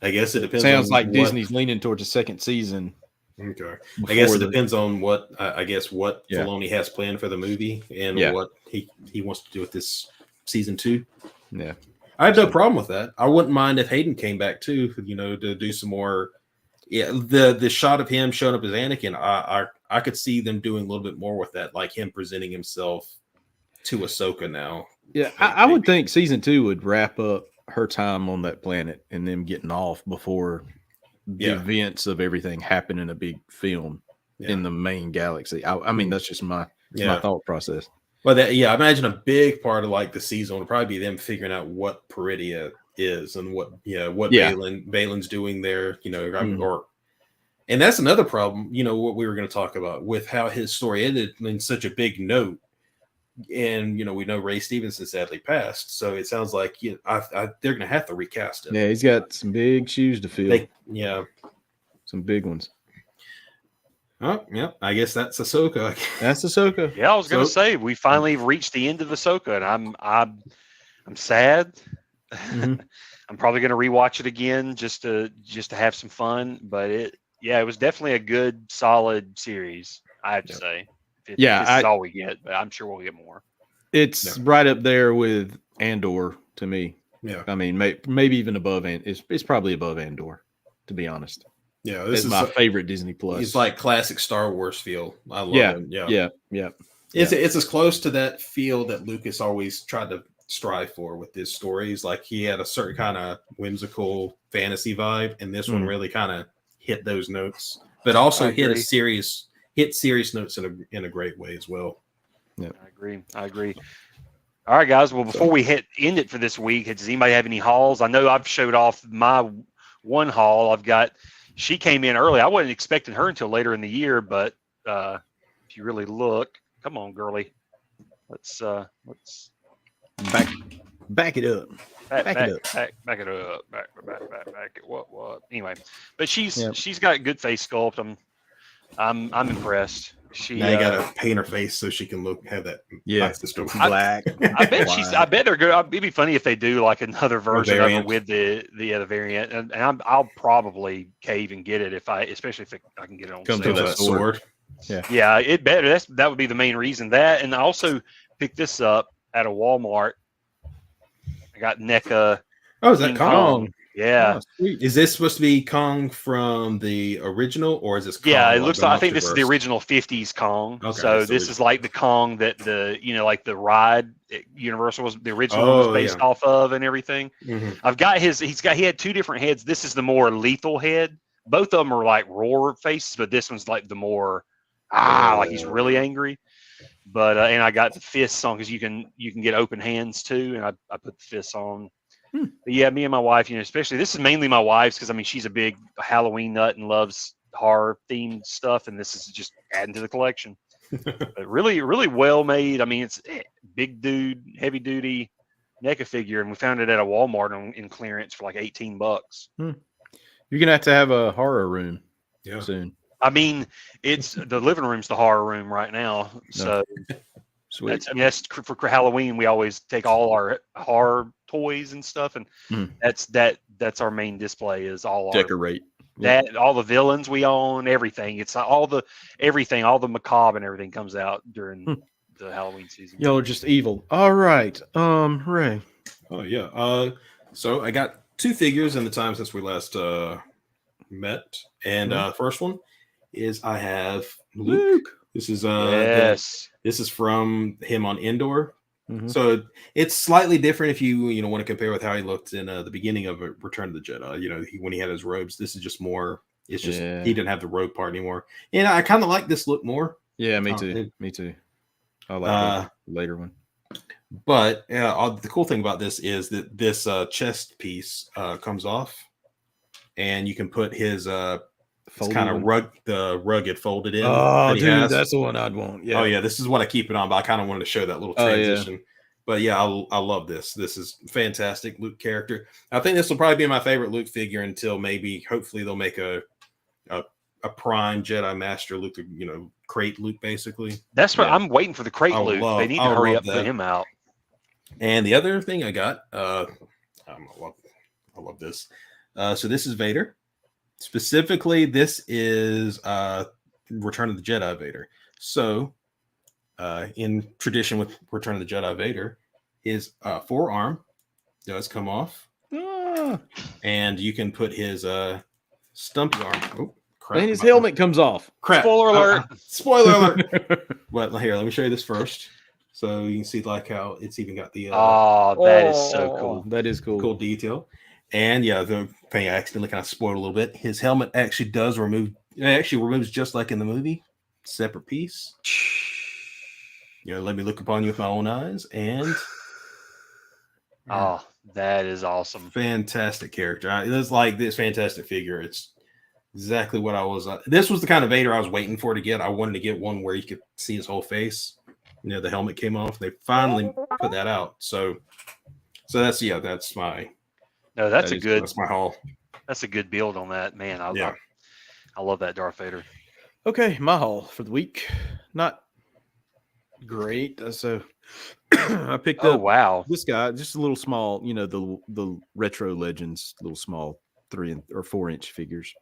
I guess it depends. Sounds like Disney's leaning towards a second season. Okay. I guess it depends on what Filoni has planned for the movie and what he wants to do with this season 2. Yeah. I have no problem with that. I wouldn't mind if Hayden came back too, to do some more. Yeah, the shot of him showing up as Anakin, I could see them doing a little bit more with that, like him presenting himself to Ahsoka now. Yeah, I would think season 2 would wrap up her time on that planet and them getting off before the events of everything happen in a big film in the main galaxy. I mean, that's just my thought process. Well, I imagine a big part of like the season would probably be them figuring out what Peridia is and what Balin's doing there, and that's another problem, what we were going to talk about with how his story ended in such a big note. And we know Ray Stevenson sadly passed, so it sounds like they're going to have to recast him. Yeah, he's got some big shoes to fill. Yeah, some big ones. Oh, yeah. I guess that's Ahsoka. That's Ahsoka. Yeah, I was gonna So- say we finally reached the end of Ahsoka, and I'm sad. Mhm. I'm probably gonna rewatch it again just to have some fun. But it was definitely a good, solid series. I have to Yep. say. If Yeah, this is all we get, but I'm sure we'll get more. It's right up there with Andor to me. Yeah. I mean, maybe even above, and it's probably above Andor, to be honest. Yeah. This is my favorite Disney Plus. It's like classic Star Wars feel. I love it. Yeah. It's as close to that feel that Lucas always tried to strive for with his stories. Like he had a certain kind of whimsical fantasy vibe, and this one really kind of hit those notes, but also hit serious notes in a great way as well. Yeah. I agree. All right, guys. Well, before we end it for this week, does anybody have any hauls? I know I've showed off my one haul. I've got. She came in early. I wasn't expecting her until later in the year, but if you really look, come on, girly. Let's back it up. back it up. Back it. What? Anyway, but she's got good face sculpt. I'm impressed. Now you gotta paint her face so she can have that. System. Black. I bet they're good. It'd be funny if they do like another version of it with the other variant, and I'll probably cave and get it especially if I can get it on Comes sale. with that sword. Yeah, it better. That would be the main reason. That, and I also picked this up at a Walmart. I got NECA. Oh, is that Kong? Yeah. Oh, sweet. Is this supposed to be Kong from the original, or is this? Kong Yeah, it like looks the like I think this is the multiverse? original '50s Kong. Okay, so so this is like the Kong that like the ride Universal was the original one was based off of and everything. Mhm. I've got he had two different heads. This is the more lethal head. Both of them are like roar faces, but this one's like the more like he's really angry. But and I got the fists on because you can get open hands too, and I put the fists on. But yeah, me and my wife, especially this is mainly my wife's because I mean she's a big Halloween nut and loves horror themed stuff, and this is just adding to the collection. But really, really well made. I mean, it's big dude, heavy duty NECA figure, and we found it at a Walmart in clearance for like $18. You're gonna have a horror room soon. I mean, it's the living room's the horror room right now. So Sweet. that's for Halloween. We always take all our horror toys and stuff, and that's our main display is all decorate. All the villains we own, everything. It's all the macabre and everything comes out during the Halloween season. Y'all are just evil. All right. Ray. Oh yeah. So I got two figures in the time since we last met, and first one is I have Luke. This is this is from him on Endor. So it's slightly different if you want to compare with how he looked in the beginning of Return of the Jedi. When he had his robes. This is just more. It's just he didn't have the robe part anymore, and I kind of like this look more. Yeah, me too. Me too. I like the later one. But the cool thing about this is that this chest piece comes off, and you can put his kind of rugged folded in. Oh, dude, that's the one I'd want. Yeah. Oh yeah, this is what I keep it on, but I kind of wanted to show that little transition. But yeah, I love this. This is fantastic Luke character. I think this will probably be my favorite Luke figure until hopefully they'll make a prime Jedi Master Luke, crate Luke basically. That's what I'm waiting for, the crate Luke. They need to hurry up and put him out. And the other thing I got, I love this. So this is Vader. Specifically, this is Return of the Jedi Vader. So, in tradition with Return of the Jedi Vader, his forearm does come off, and you can put his stumpy arm. Oh, crap! And his helmet comes off. Crap! Spoiler alert! Spoiler alert! But here, let me show you this first, so you can see like how it's even got the. That is so cool. That is cool. Cool detail. And yeah, the thing I accidentally kind of spoiled a little bit. His helmet actually does remove. It actually removes just like in the movie, separate piece. Let me look upon you with my own eyes, and that is awesome. Fantastic character. It's like this fantastic figure. It's exactly what I was. This was the kind of Vader I was waiting for to get. I wanted to get one where you could see his whole face. The helmet came off. They finally put that out. So that's my. No, that's my haul. That's a good build on that, man. I love that Darth Vader. Okay, my haul for the week. Not great. So I picked Oh up wow. this guy, just a little small, the retro legends, little small 4 inch figures.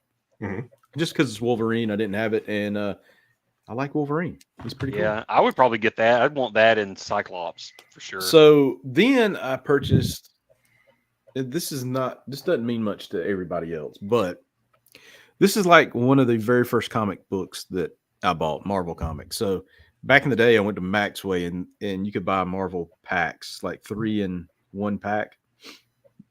Mhm. Just because it's Wolverine, I didn't have it, and I like Wolverine. He's pretty cool. Yeah, I would probably get that. I'd want that in Cyclops for sure. So then I purchased. And this doesn't mean much to everybody else, but this is like one of the very first comic books that I bought, Marvel comics. So back in the day, I went to Maxway and you could buy Marvel packs, like 3 in 1 pack.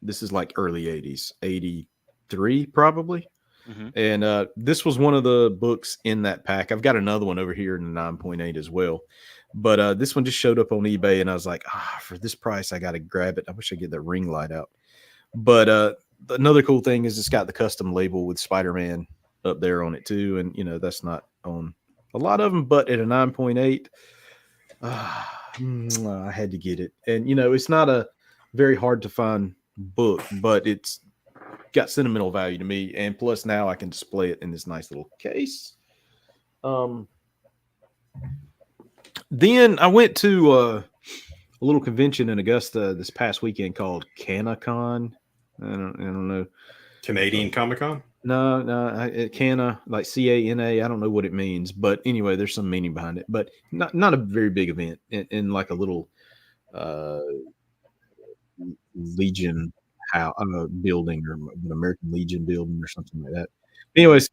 This is like early 80s, 83 probably. Mhm. And this was one of the books in that pack. I've got another one over here in the 9.8 as well. But this one just showed up on eBay, and I was like, for this price, I got to grab it. I wish I could get that ring light out. But another cool thing is it's got the custom label with Spider-Man up there on it too. And, that's not on a lot of them, but at a 9.8, I had to get it. And, it's not a very hard to find book, but it's got sentimental value to me. And plus now I can display it in this nice little case. Then I went to a little convention in Augusta this past weekend called CanaCon. I don't know. Canadian Comic Con. No, Cana, like CANA. I don't know what it means, but anyway, there's some meaning behind it. But not a very big event in like a little Legion building or an American Legion building or something like that. Anyways,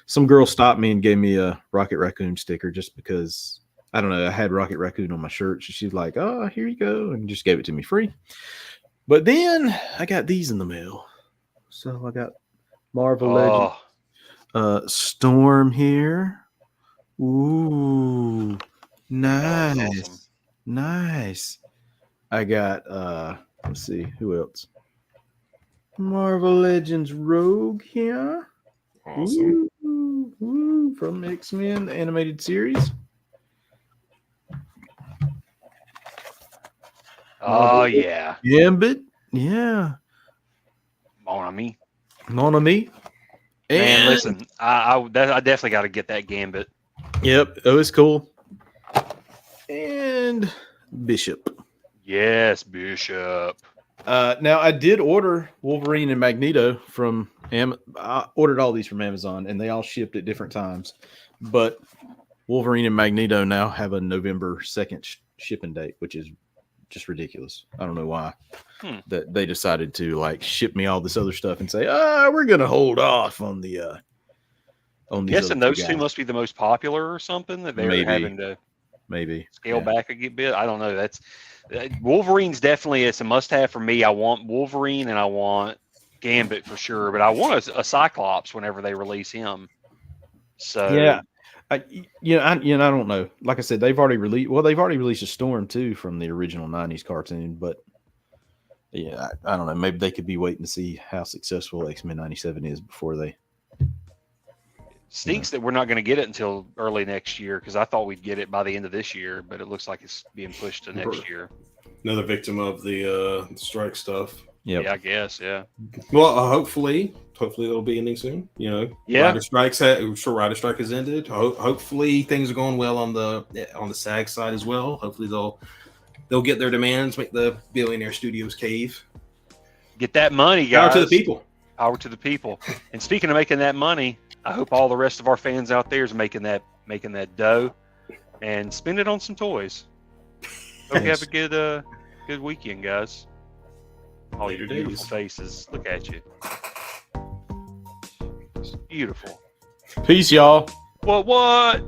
some girl stopped me and gave me a Rocket Raccoon sticker just because I don't know. I had Rocket Raccoon on my shirt, so she's like, "Oh, here you go," and just gave it to me free. But then I got these in the mail. So I got Marvel Legends Storm here. Ooh, nice. Awesome. Nice. I got let's see, who else? Marvel Legends Rogue here. Awesome. Ooh, from X-Men the animated series. Oh yeah. Gambit. Yeah. Mon ami. Mon ami. Man, And listen, I definitely got to get that Gambit. yep, it was cool. And Bishop. Yes, Bishop. Now I did order Wolverine and Magneto from I ordered all these from Amazon, and they all shipped at different times. But Wolverine and Magneto now have a November 2nd shipping date, which is just ridiculous. I don't know why that they decided to like ship me all this other stuff and say, we're gonna hold off on the on these. Guessing those two must be the most popular or something that they're having to scale back a bit. I don't know. That's Wolverine's definitely it's a must-have for me. I want Wolverine and I want Gambit for sure, but I want a Cyclops whenever they release him. So yeah. I don't know. Like I said, they've already released a Storm too from the original 90s cartoon, but yeah, I don't know. Maybe they could be waiting to see how successful X-Men 97 is before they. Stinks that we're not going to get it until early next year because I thought we'd get it by the end of this year, but it looks like it's being pushed to next year. Another victim of the strike stuff. Yep. Yeah, I guess. Yeah. Well, hopefully it'll be ending soon. Yeah. Rider strike has ended. Hopefully things are going well on the SAG side as well. Hopefully they'll get their demands, make the billionaire studios cave. Get that money, guys. Power to the people. Power to the people. And speaking of making that money, I hope all the rest of our fans out there is making that dough and spend it on some toys. Hope you have a good weekend, guys. All your beautiful faces. Look at you. It's beautiful. Peace, y'all. What?